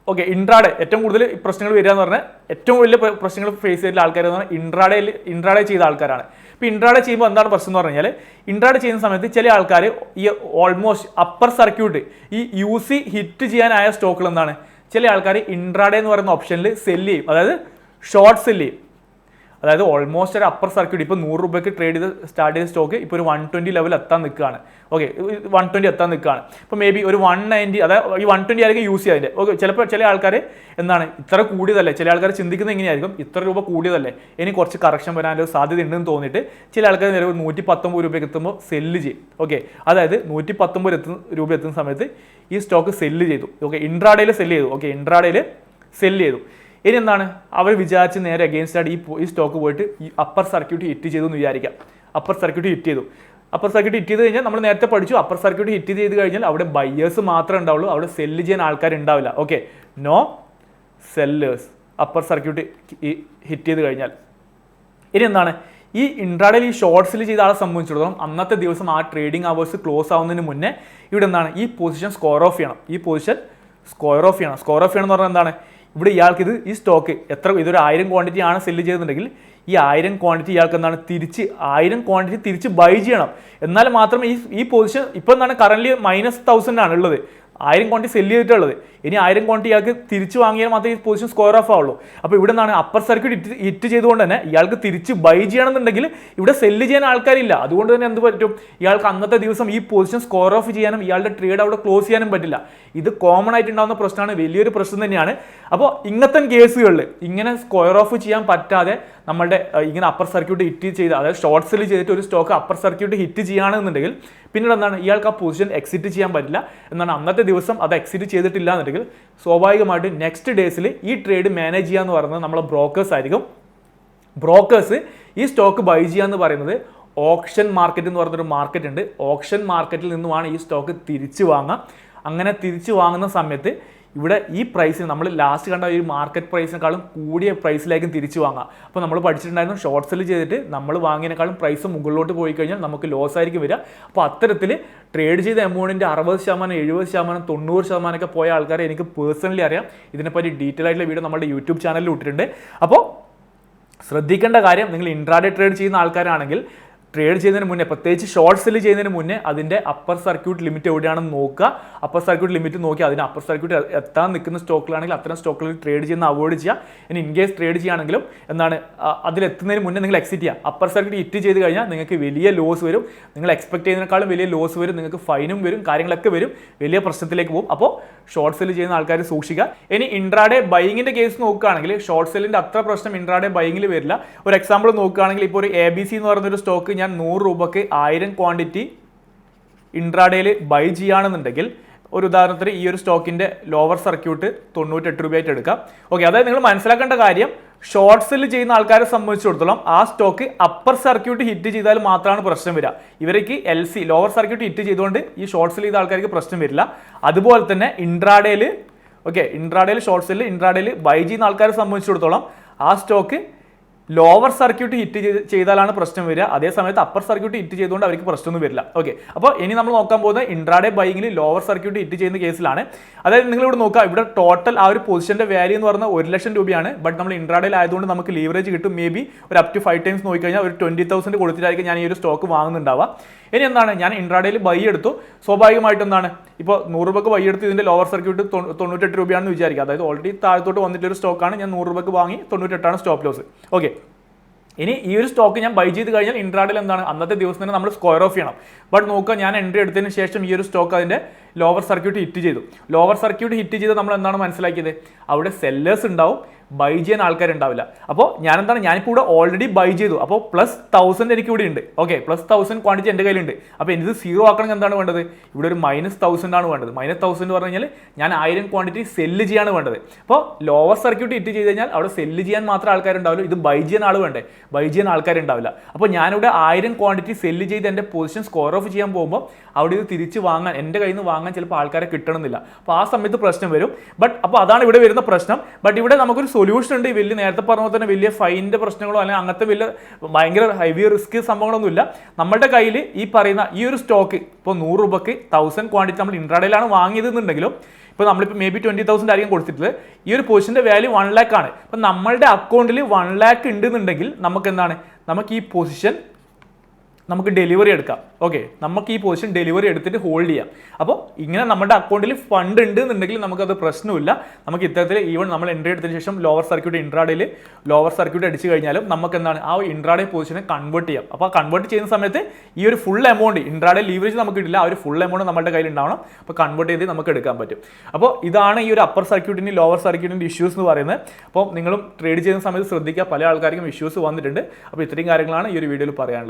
[SPEAKER 1] ഓക്കെ, ഇൻട്രാഡേ ഏറ്റവും കൂടുതൽ പ്രശ്നങ്ങൾ വരിക എന്ന് പറഞ്ഞാൽ, ഏറ്റവും വലിയ പ്രശ്നങ്ങൾ ഫേസ് ചെയ്തിട്ടുള്ള ആൾക്കാർ എന്ന് പറഞ്ഞാൽ ഇൻട്രാഡേ ചെയ്ത ആൾക്കാരാണ്. ഇപ്പോൾ ഇൻട്രാഡേ ചെയ്യുമ്പോൾ എന്താണ് പ്രശ്നം എന്ന് പറഞ്ഞു കഴിഞ്ഞാൽ, ഇൻട്രാഡേ ചെയ്യുന്ന സമയത്ത് ചില ആൾക്കാർ ഈ ഓൾമോസ്റ്റ് അപ്പർ സർക്യൂട്ട് ഈ യൂസി ഹിറ്റ് ചെയ്യാനായ സ്റ്റോക്കുകൾ എന്താണ്, ചില ആൾക്കാർ ഇൻട്രാഡേ എന്ന് പറയുന്ന ഓപ്ഷനിൽ സെല്ല് ചെയ്യും, അതായത് ഷോർട്ട് സെല്ല് ചെയ്യും. അതായത് ഓൾമോസ്റ്റ് ഒരു അപ്പർ സർക്യൂട്ട്, ഇപ്പോൾ 100 രൂപയ്ക്ക് ട്രേഡ് ചെയ്ത് സ്റ്റാർട്ട് ചെയ്ത സ്റ്റോക്ക് ഇപ്പോൾ ഒരു 120 ലെവൽ എത്താൻ നിൽക്കുകയാണ്. ഓക്കെ, 120 എത്താൻ നിൽക്കുകയാണ്. ഇപ്പോൾ മേ ബി ഒരു 190, അതായത് ഈ 120 ആയിരിക്കും യൂസ് ചെയ്തതിൻ്റെ. ഓക്കെ, ചിലപ്പോൾ ചില ആൾക്കാർ എന്താണ് ഇത്ര കൂടിയതല്ലേ, ചില ആൾക്കാർ ചിന്തിക്കുന്നത് എങ്ങനെയായിരിക്കും, ഇത്ര രൂപ കൂടിയതല്ലേ, ഇനി കുറച്ച് കറക്ഷൻ വരാനൊരു സാധ്യത ഉണ്ടെന്ന് തോന്നിയിട്ട് ചില ആൾക്കാർ നേരെ 119 രൂപയ്ക്ക് എത്തുമ്പോൾ സെല്ല് ചെയ്യും. ഓക്കെ, അതായത് 119 രൂപ എത്തുന്ന സമയത്ത് ഈ സ്റ്റോക്ക് സെല്ല് ചെയ്തു. ഓക്കെ, ഇൻട്രാഡേയിൽ സെല്ല് ചെയ്തു. ഓക്കെ, ഇൻട്രാഡേയിൽ സെല്ല് ചെയ്തു. ഇനി എന്താണ്, അവർ വിചാരിച്ച് നേരെ അഗെയിൻസ്റ്റ് ആയിട്ട് ഈ സ്റ്റോക്ക് പോയിട്ട് ഈ അപ്പർ സർക്യൂട്ട് ഹിറ്റ് ചെയ്തു എന്ന് വിചാരിക്കാം. അപ്പർ സർക്യൂട്ട് ഹിറ്റ് ചെയ്തു. അപ്പർ സർക്യൂട്ട് ഹിറ്റ് ചെയ്ത് കഴിഞ്ഞാൽ നമ്മൾ നേരത്തെ പഠിച്ചു, അപ്പർ സർക്യൂട്ട് ഹിറ്റ് ചെയ്ത് കഴിഞ്ഞാൽ അവിടെ ബയേഴ്സ് മാത്രമേ ഉണ്ടാവുള്ളൂ, അവിടെ സെല്ല് ചെയ്യാൻ ആൾക്കാർ ഉണ്ടാവില്ല. Okay, no sellers upper circuit hit ചെയ്ത് കഴിഞ്ഞാൽ. ഇനി എന്താണ്, ഈ ഇൻട്രാഡേയിൽ ഈ ഷോർട്ട് സെല്ല് ചെയ്ത ആളെ സംബന്ധിച്ചിടത്തോളം അന്നത്തെ ദിവസം ആ ട്രേഡിംഗ് അവേഴ്സ് ക്ലോസ് ആവുന്നതിന് മുന്നേ ഇവിടെ എന്താണ്, ഈ പൊസിഷൻ സ്ക്വയർ ഓഫ് ചെയ്യണം. ഈ പൊസിഷൻ സ്ക്വയർ ഓഫ് ചെയ്യണം. സ്ക്വയർ ഓഫ് ചെയ്യണം എന്ന് പറഞ്ഞാൽ എന്താണ്, ഇവിടെ ഇയാൾക്ക് ഈ സ്റ്റോക്ക് ഇതൊരു 1000 ക്വാണ്ടിറ്റി ആണ് സെല്ല് ചെയ്യുന്നുണ്ടെങ്കിൽ ഈ 1000 ക്വാണ്ടിറ്റി ഇയാൾക്ക് എന്താണ് തിരിച്ച് 1000 ക്വാണ്ടിറ്റി തിരിച്ച് ബൈ ചെയ്യണം. എന്നാൽ മാത്രമേ ഈ പൊസിഷൻ ഇപ്പോൾ എന്താണ് കറന്റ് -1000 ആണ് ഉള്ളത്, 1000 ക്വാണ്ടിറ്റി സെല്ല് ചെയ്തിട്ടുള്ളത്. ഇനി 1000 ക്വാണ്ടിറ്റി ഇയാൾക്ക് തിരിച്ച് വാങ്ങിയാൽ മാത്രമേ ഈ പൊസിഷൻ സ്ക്വയർ ഓഫ് ആവുള്ളൂ. അപ്പോൾ ഇവിടെ നിന്നാണ് അപ്പർ സർക്യൂട്ട് ഹിറ്റ് ചെയ്തുകൊണ്ട് തന്നെ ഇയാൾക്ക് തിരിച്ച് ബൈ ചെയ്യണമെന്നുണ്ടെങ്കിൽ ഇവിടെ സെല്ല് ചെയ്യാൻ ആൾക്കാരില്ല. അതുകൊണ്ട് തന്നെ എന്ത് പറ്റും, ഇയാൾക്ക് അന്നത്തെ ദിവസം ഈ പൊസിഷൻ സ്ക്വയർ ഓഫ് ചെയ്യാനും ഇയാളുടെ ട്രേഡ് അവിടെ ക്ലോസ് ചെയ്യാനും പറ്റില്ല. ഇത് കോമൺ ആയിട്ടുണ്ടാകുന്ന പ്രശ്നമാണ്, വലിയൊരു പ്രശ്നം തന്നെയാണ്. അപ്പോൾ ഇങ്ങനത്തെ കേസുകളിൽ ഇങ്ങനെ സ്ക്വയർ ഓഫ് ചെയ്യാൻ പറ്റാതെ നമ്മളുടെ ഇങ്ങനെ അപ്പർ സർക്യൂട്ട് ഹിറ്റ് ചെയ്ത്, അതായത് ഷോർട്ട് സെല്ല് ചെയ്തിട്ട് ഒരു സ്റ്റോക്ക് അപ്പർ സർക്യൂട്ട് ഹിറ്റ് ചെയ്യുകയാണെന്നുണ്ടെങ്കിൽ പിന്നീട് എന്താണ്, ഇയാൾക്ക് ആ പൊസിഷൻ എക്സിറ്റ് ചെയ്യാൻ പറ്റില്ല. എന്നാണ് അന്നത്തെ ദിവസം അത് എക്സിറ്റ് ചെയ്തിട്ടില്ല എന്നുണ്ടെങ്കിൽ സ്വാഭാവികമായിട്ടും നെക്സ്റ്റ് ഡേയ്സിൽ ഈ ട്രേഡ് മാനേജ് ചെയ്യുക എന്ന് പറയുന്നത് നമ്മളെ ബ്രോക്കേഴ്സ് ആയിരിക്കും. ബ്രോക്കേഴ്സ് ഈ സ്റ്റോക്ക് ബൈ ചെയ്യുക എന്ന് പറയുന്നത് ഓപ്ഷൻ മാർക്കറ്റ് എന്ന് പറയുന്നൊരു മാർക്കറ്റ് ഉണ്ട്. ഓപ്ഷൻ മാർക്കറ്റിൽ നിന്നുമാണ് ഈ സ്റ്റോക്ക് തിരിച്ചു വാങ്ങുക. അങ്ങനെ തിരിച്ചു വാങ്ങുന്ന സമയത്ത് ഇവിടെ ഈ പ്രൈസിന് നമ്മൾ ലാസ്റ്റ് കണ്ട ഈ മാർക്കറ്റ് പ്രൈസിനേക്കാളും കൂടിയ പ്രൈസിലേക്കും തിരിച്ചു വാങ്ങാം. അപ്പോൾ നമ്മൾ പഠിച്ചിട്ടുണ്ടായിരുന്നു, ഷോർട്ട് സെല്ല് ചെയ്തിട്ട് നമ്മൾ വാങ്ങിയതിനേക്കാളും പ്രൈസ് മുകളിലോട്ട് പോയി കഴിഞ്ഞാൽ നമുക്ക് ലോസ് ആയിരിക്കും വരിക. അപ്പോൾ അത്തരത്തിൽ ട്രേഡ് ചെയ്ത എമൗണ്ടിൻ്റെ 60%, 70%, 90% ഒക്കെ പോയ ആൾക്കാരെ എനിക്ക് പേഴ്സണലി അറിയാം. ഇതിനെപ്പറ്റി ഡീറ്റെയിൽ ആയിട്ടുള്ള വീഡിയോ നമ്മുടെ യൂട്യൂബ് ചാനലിൽ ഇട്ടിട്ടുണ്ട്. അപ്പോൾ ശ്രദ്ധിക്കേണ്ട കാര്യം, നിങ്ങൾ ഇൻട്രാഡേ ട്രേഡ് ചെയ്യുന്ന ആൾക്കാരാണെങ്കിൽ ട്രേഡ് ചെയ്യുന്നതിന് മുന്നേ, പ്രത്യേകിച്ച് ഷോർട്ട് സെല് ചെയ്യുന്നതിന് മുന്നേ അതിൻ്റെ അപ്പർ സർക്യൂട്ട് ലിമിറ്റ് എവിടെയാണെന്ന് നോക്കുക. അപ്പർ സർക്യൂട്ട് ലിമിറ്റ് നോക്കി അതിന് അപ്പർ സർക്യൂട്ട് എത്താൻ നിൽക്കുന്ന സ്റ്റോക്കിലാണെങ്കിൽ അത്തരം സ്റ്റോക്കുകളിൽ ട്രേഡ് ചെയ്യുന്ന അവോയ്ഡ് ചെയ്യുക. ഇനി ഇൻ കേസ് ട്രേഡ് ചെയ്യുകയാണെങ്കിലും അതിലെത്തുന്നതിന് മുന്നേ നിങ്ങൾ എക്സിറ്റ് ചെയ്യുക. അപ്പർ സർക്യൂട്ട് ഹിറ്റ് ചെയ്ത് കഴിഞ്ഞാൽ നിങ്ങൾക്ക് വലിയ ലോസ് വരും, നിങ്ങൾ എക്സ്പെക്ട് ചെയ്യുന്നതിനേക്കാളും വലിയ ലോസ് വരും, നിങ്ങൾക്ക് ഫൈനും വരും, കാര്യങ്ങളൊക്കെ വരും, വലിയ പ്രശ്നത്തിലേക്ക് പോകും. അപ്പോൾ ഷോർട്ട് സെല് ചെയ്യുന്ന ആൾക്കാർ സൂക്ഷിക്കുക. ഇനി ഇൻട്രാഡേ ബൈങ്ങിൻ്റെ കേസ് നോക്കുകയാണെങ്കിൽ ഷോർട്ട് സെല്ലിൻ്റെ അത്ര പ്രശ്നം ഇൻട്രാഡേ ബൈങ്ങിൽ വരില്ല. ഒരു എക്സാമ്പിൾ നോക്കുകയാണെങ്കിൽ ഇപ്പോൾ ഒരു ABC എന്ന് പറയുന്നൊരു സ്റ്റോക്ക് ഞാൻ 100 രൂപയ്ക്ക് 1000 ക്വാണ്ടിറ്റി ഇൻട്രാഡേയിൽ ബൈ ചെയ്യുകയാണെന്നുണ്ടെങ്കിൽ, ഒരു ഉദാഹരണത്തിന് ഈ ഒരു സ്റ്റോക്കിൻ്റെ ലോവർ സർക്യൂട്ട് 98 രൂപയായിട്ട് എടുക്കാം. ഓക്കെ, അതായത് നിങ്ങൾ മനസ്സിലാക്കേണ്ട കാര്യം, ഷോർട്ട് സെല്ല് ചെയ്യുന്ന ആൾക്കാരെ സംബന്ധിച്ചിടത്തോളം ആ സ്റ്റോക്ക് അപ്പർ സർക്യൂട്ട് ഹിറ്റ് ചെയ്താൽ മാത്രമാണ് പ്രശ്നം വരിക. ഇവർക്ക് LC ലോവർ സർക്യൂട്ട് ഹിറ്റ് ചെയ്തുകൊണ്ട് ഈ ഷോർട്ട് സെല്ല് ചെയ്ത ആൾക്കാർക്ക് പ്രശ്നം വരില്ല. അതുപോലെ തന്നെ ഇൻട്രാഡേയിൽ ഷോർട്ട് സെല്ല്, ഇൻട്രാഡേയിൽ ബൈ ചെയ്യുന്ന ആൾക്കാരെ സംബന്ധിച്ചിടത്തോളം ആ സ്റ്റോക്ക് ലോവർ സർക്യൂട്ട് ഹിറ്റ് ചെയ്താലാണ് പ്രശ്നം വരിക. അതേ സമയത്ത് അപ്പർ സർക്യൂട്ട് ഹിറ്റ് ചെയ്തുകൊണ്ട് അവർക്ക് പ്രശ്നമൊന്നും വരില്ല. ഓക്കെ, അപ്പോൾ ഇനി നമ്മൾ നോക്കാൻ പോകുന്നത് ഇൻട്രാഡേ ബൈങ്ങിൽ ലോവർ സർക്യൂട്ട് ഹിറ്റ് ചെയ്യുന്ന കേസിലാണ്. അതായത് നിങ്ങൾ ഇവിടെ നോക്കുക, ഇവിടെ ടോട്ടൽ ആ ഒരു പൊസിഷന്റെ വാല്യൂ എന്ന് പറഞ്ഞാൽ 1 ലക്ഷം രൂപയാണ്. ബട്ട് നമ്മൾ ഇൻട്രാഡേയിൽ ആയതുകൊണ്ട് നമുക്ക് ലീവറേജ് കിട്ടും. മേ ബി ഒരു അപ് ടു 5 ടൈംസ് നോക്കിക്കഴിഞ്ഞാൽ ഒരു 20,000 കൊടുത്തിട്ടായിരിക്കും ഞാൻ ഈ ഒരു സ്റ്റോക്ക് വാങ്ങുന്നുണ്ടാവുക. ഇനി എന്താണ്, ഞാൻ ഇൻട്രാഡേയിൽ ബൈ എടുത്തു, സ്വാഭാവികമായിട്ട് എന്താണ്, ഇപ്പോൾ 100 രൂപയ്ക്ക് ബൈ എടുത്ത് ഇതിന്റെ ലോവർ സർക്യൂട്ട് 98 രൂപയാണെന്ന് വിചാരിക്കുക. അതായത് ഓൾറെഡി താഴത്തോട്ട് വന്നിട്ടൊരു സ്റ്റോക്കാണ്, ഞാൻ 100 രൂപയ്ക്ക് വാങ്ങി, 98 സ്റ്റോപ്പ് ലോസ്. ഓക്കെ, ഇനി ഈ ഒരു സ്റ്റോക്ക് ഞാൻ ബൈ ചെയ്ത് കഴിഞ്ഞാൽ ഇൻട്രാഡേയിൽ എന്താണ്, അന്നത്തെ ദിവസം തന്നെ നമ്മൾ സ്ക്വയർ ഓഫ് ചെയ്യണം. ബട്ട് നോക്കുക, ഞാൻ എൻട്രി എടുത്തതിന് ശേഷം ഈ ഒരു സ്റ്റോക്ക് അതിൻ്റെ ലോവർ സർക്യൂട്ട് ഹിറ്റ് ചെയ്തു. ലോവർ സർക്യൂട്ട് ഹിറ്റ് ചെയ്ത് നമ്മൾ എന്താണ് മനസ്സിലാക്കിയത്, അവിടെ സെല്ലേഴ്സ് ഉണ്ടാവും, ബൈ ചെയ്യാൻ ആൾക്കാരുണ്ടാവില്ല. അപ്പോൾ ഞാനിപ്പോൾ ഇവിടെ ഓൾറെഡി ബൈ ചെയ്തു. അപ്പോൾ +1000 എനിക്ക് ഇവിടെ ഉണ്ട്. ഓക്കെ, +1000 ക്വാണ്ടിറ്റി എൻ്റെ കയ്യിലുണ്ട്. അപ്പോൾ എനിക്ക് സീറോ ആക്കണമെങ്കിൽ എന്താണ് വേണ്ടത്, ഇവിടെ ഒരു -1000 ആണ് വേണ്ടത്. -1000 എന്ന് പറഞ്ഞു കഴിഞ്ഞാൽ ഞാൻ 1000 ക്വാണ്ടിറ്റി സെല്ല് ചെയ്യാണ് വേണ്ടത്. അപ്പോൾ ലോവർ സർക്യൂട്ട് ഹിറ്റ് ചെയ്ത് കഴിഞ്ഞാൽ അവിടെ സെല്ല് ചെയ്യാൻ മാത്രം ആൾക്കാരുണ്ടാവില്ല, ഇത് ബൈ ചെയ്യാൻ ആൾ വേണ്ടേ, ബൈ ചെയ്യാൻ ആൾക്കാരുണ്ടാവില്ല. അപ്പോൾ ഞാനിവിടെ 1000 ക്വാണ്ടിറ്റി സെല്ല് ചെയ്ത് എൻ്റെ പൊസിഷൻ സ്കോർ ഓഫ് ചെയ്യാൻ പോകുമ്പോൾ അവിടെ ഇത് തിരിച്ച് വാങ്ങാൻ, എൻ്റെ കയ്യിൽ നിന്ന് വാങ്ങാൻ ചിലപ്പോൾ ആൾക്കാരെ കിട്ടണമെന്നില്ല. അപ്പോൾ ആ സമയത്ത് പ്രശ്നം വരും. അപ്പോൾ അതാണ് ഇവിടെ വരുന്ന പ്രശ്നം. ബട്ട് ഇവിടെ നമുക്കൊരു സൊല്യൂഷൻ ഉണ്ട്. വലിയ നേരത്തെ പറഞ്ഞ തന്നെ വലിയ ഫൈനിന്റെ പ്രശ്നങ്ങളോ അല്ലെങ്കിൽ അങ്ങനത്തെ വലിയ ഭയങ്കര ഹെവി റിസ്ക് സംഭവങ്ങളൊന്നുമില്ല. നമ്മുടെ കയ്യിൽ ഈ പറയുന്ന ഈ ഒരു സ്റ്റോക്ക് ഇപ്പോൾ 100 രൂപയ്ക്ക് 1000 ക്വാണ്ടിറ്റി നമ്മൾ ഇൻട്രാഡേയിലാണ് വാങ്ങിയതെന്നുണ്ടെങ്കിലും, ഇപ്പോൾ നമ്മളിപ്പോൾ മേ ബി 20,000 ആയിരിക്കും കൊടുത്തിട്ടുള്ളത്, ഈ ഒരു പൊസിഷൻ്റെ വാല്യൂ 1 lakh ആണ്. അപ്പോൾ നമ്മളുടെ അക്കൗണ്ടിൽ 1 lakh ഉണ്ടെന്നുണ്ടെങ്കിൽ നമുക്ക് ഈ പൊസിഷൻ നമുക്ക് ഡെലിവറി എടുക്കാം. ഓക്കെ, നമുക്ക് ഈ പൊസിഷൻ ഡെലിവറി എടുത്തിട്ട് ഹോൾഡ് ചെയ്യാം. അപ്പോൾ ഇങ്ങനെ നമ്മുടെ അക്കൗണ്ടിൽ ഫണ്ട് ഉണ്ട് എന്നുണ്ടെങ്കിൽ നമുക്കത് പ്രശ്നമില്ല. നമുക്ക് ഇത്തരത്തിൽ ഈവൻ നമ്മൾ എൻട്രി എടുത്തതിന് ശേഷം ലോവർ സർക്യൂട്ട് ഇൻട്രാഡേയിൽ ലോവർ സർക്യൂട്ട് അടിച്ചു കഴിഞ്ഞാലും നമുക്ക് എന്താണ് ആ ഇൻട്രാഡേ പൊസിഷനെ കൺവേർട്ട് ചെയ്യാം. അപ്പോൾ കൺവേർട്ട് ചെയ്യുന്ന സമയത്ത് ഈ ഒരു ഫുൾ എമൗണ്ട് ഇൻട്രാഡേ ലീവറേജ് നമുക്ക് കിട്ടില്ല, ആ ഒരു ഫുൾ എമൗണ്ട് നമ്മുടെ കയ്യിൽ ഉണ്ടാവണം. അപ്പോൾ കൺവേർട്ട് ചെയ്ത് നമുക്ക് എടുക്കാൻ പറ്റും. അപ്പോൾ ഇതാണ് ഈ ഒരു അപ്പർ സർക്യൂട്ടിൻ്റെ ലോവർ സർക്യൂട്ടിൻ്റെ ഇഷ്യൂസ് എന്ന് പറയുന്നത്. അപ്പോൾ നിങ്ങളും ട്രേഡ് ചെയ്യുന്ന സമയത്ത് ശ്രദ്ധിക്കുക, പല ആൾക്കാർക്കും ഇഷ്യൂസ് വന്നിട്ടുണ്ട്. അപ്പോൾ ഇത്രയും കാര്യങ്ങളാണ് ഈ ഒരു വീഡിയോയിൽ പറയാനുള്ളത്.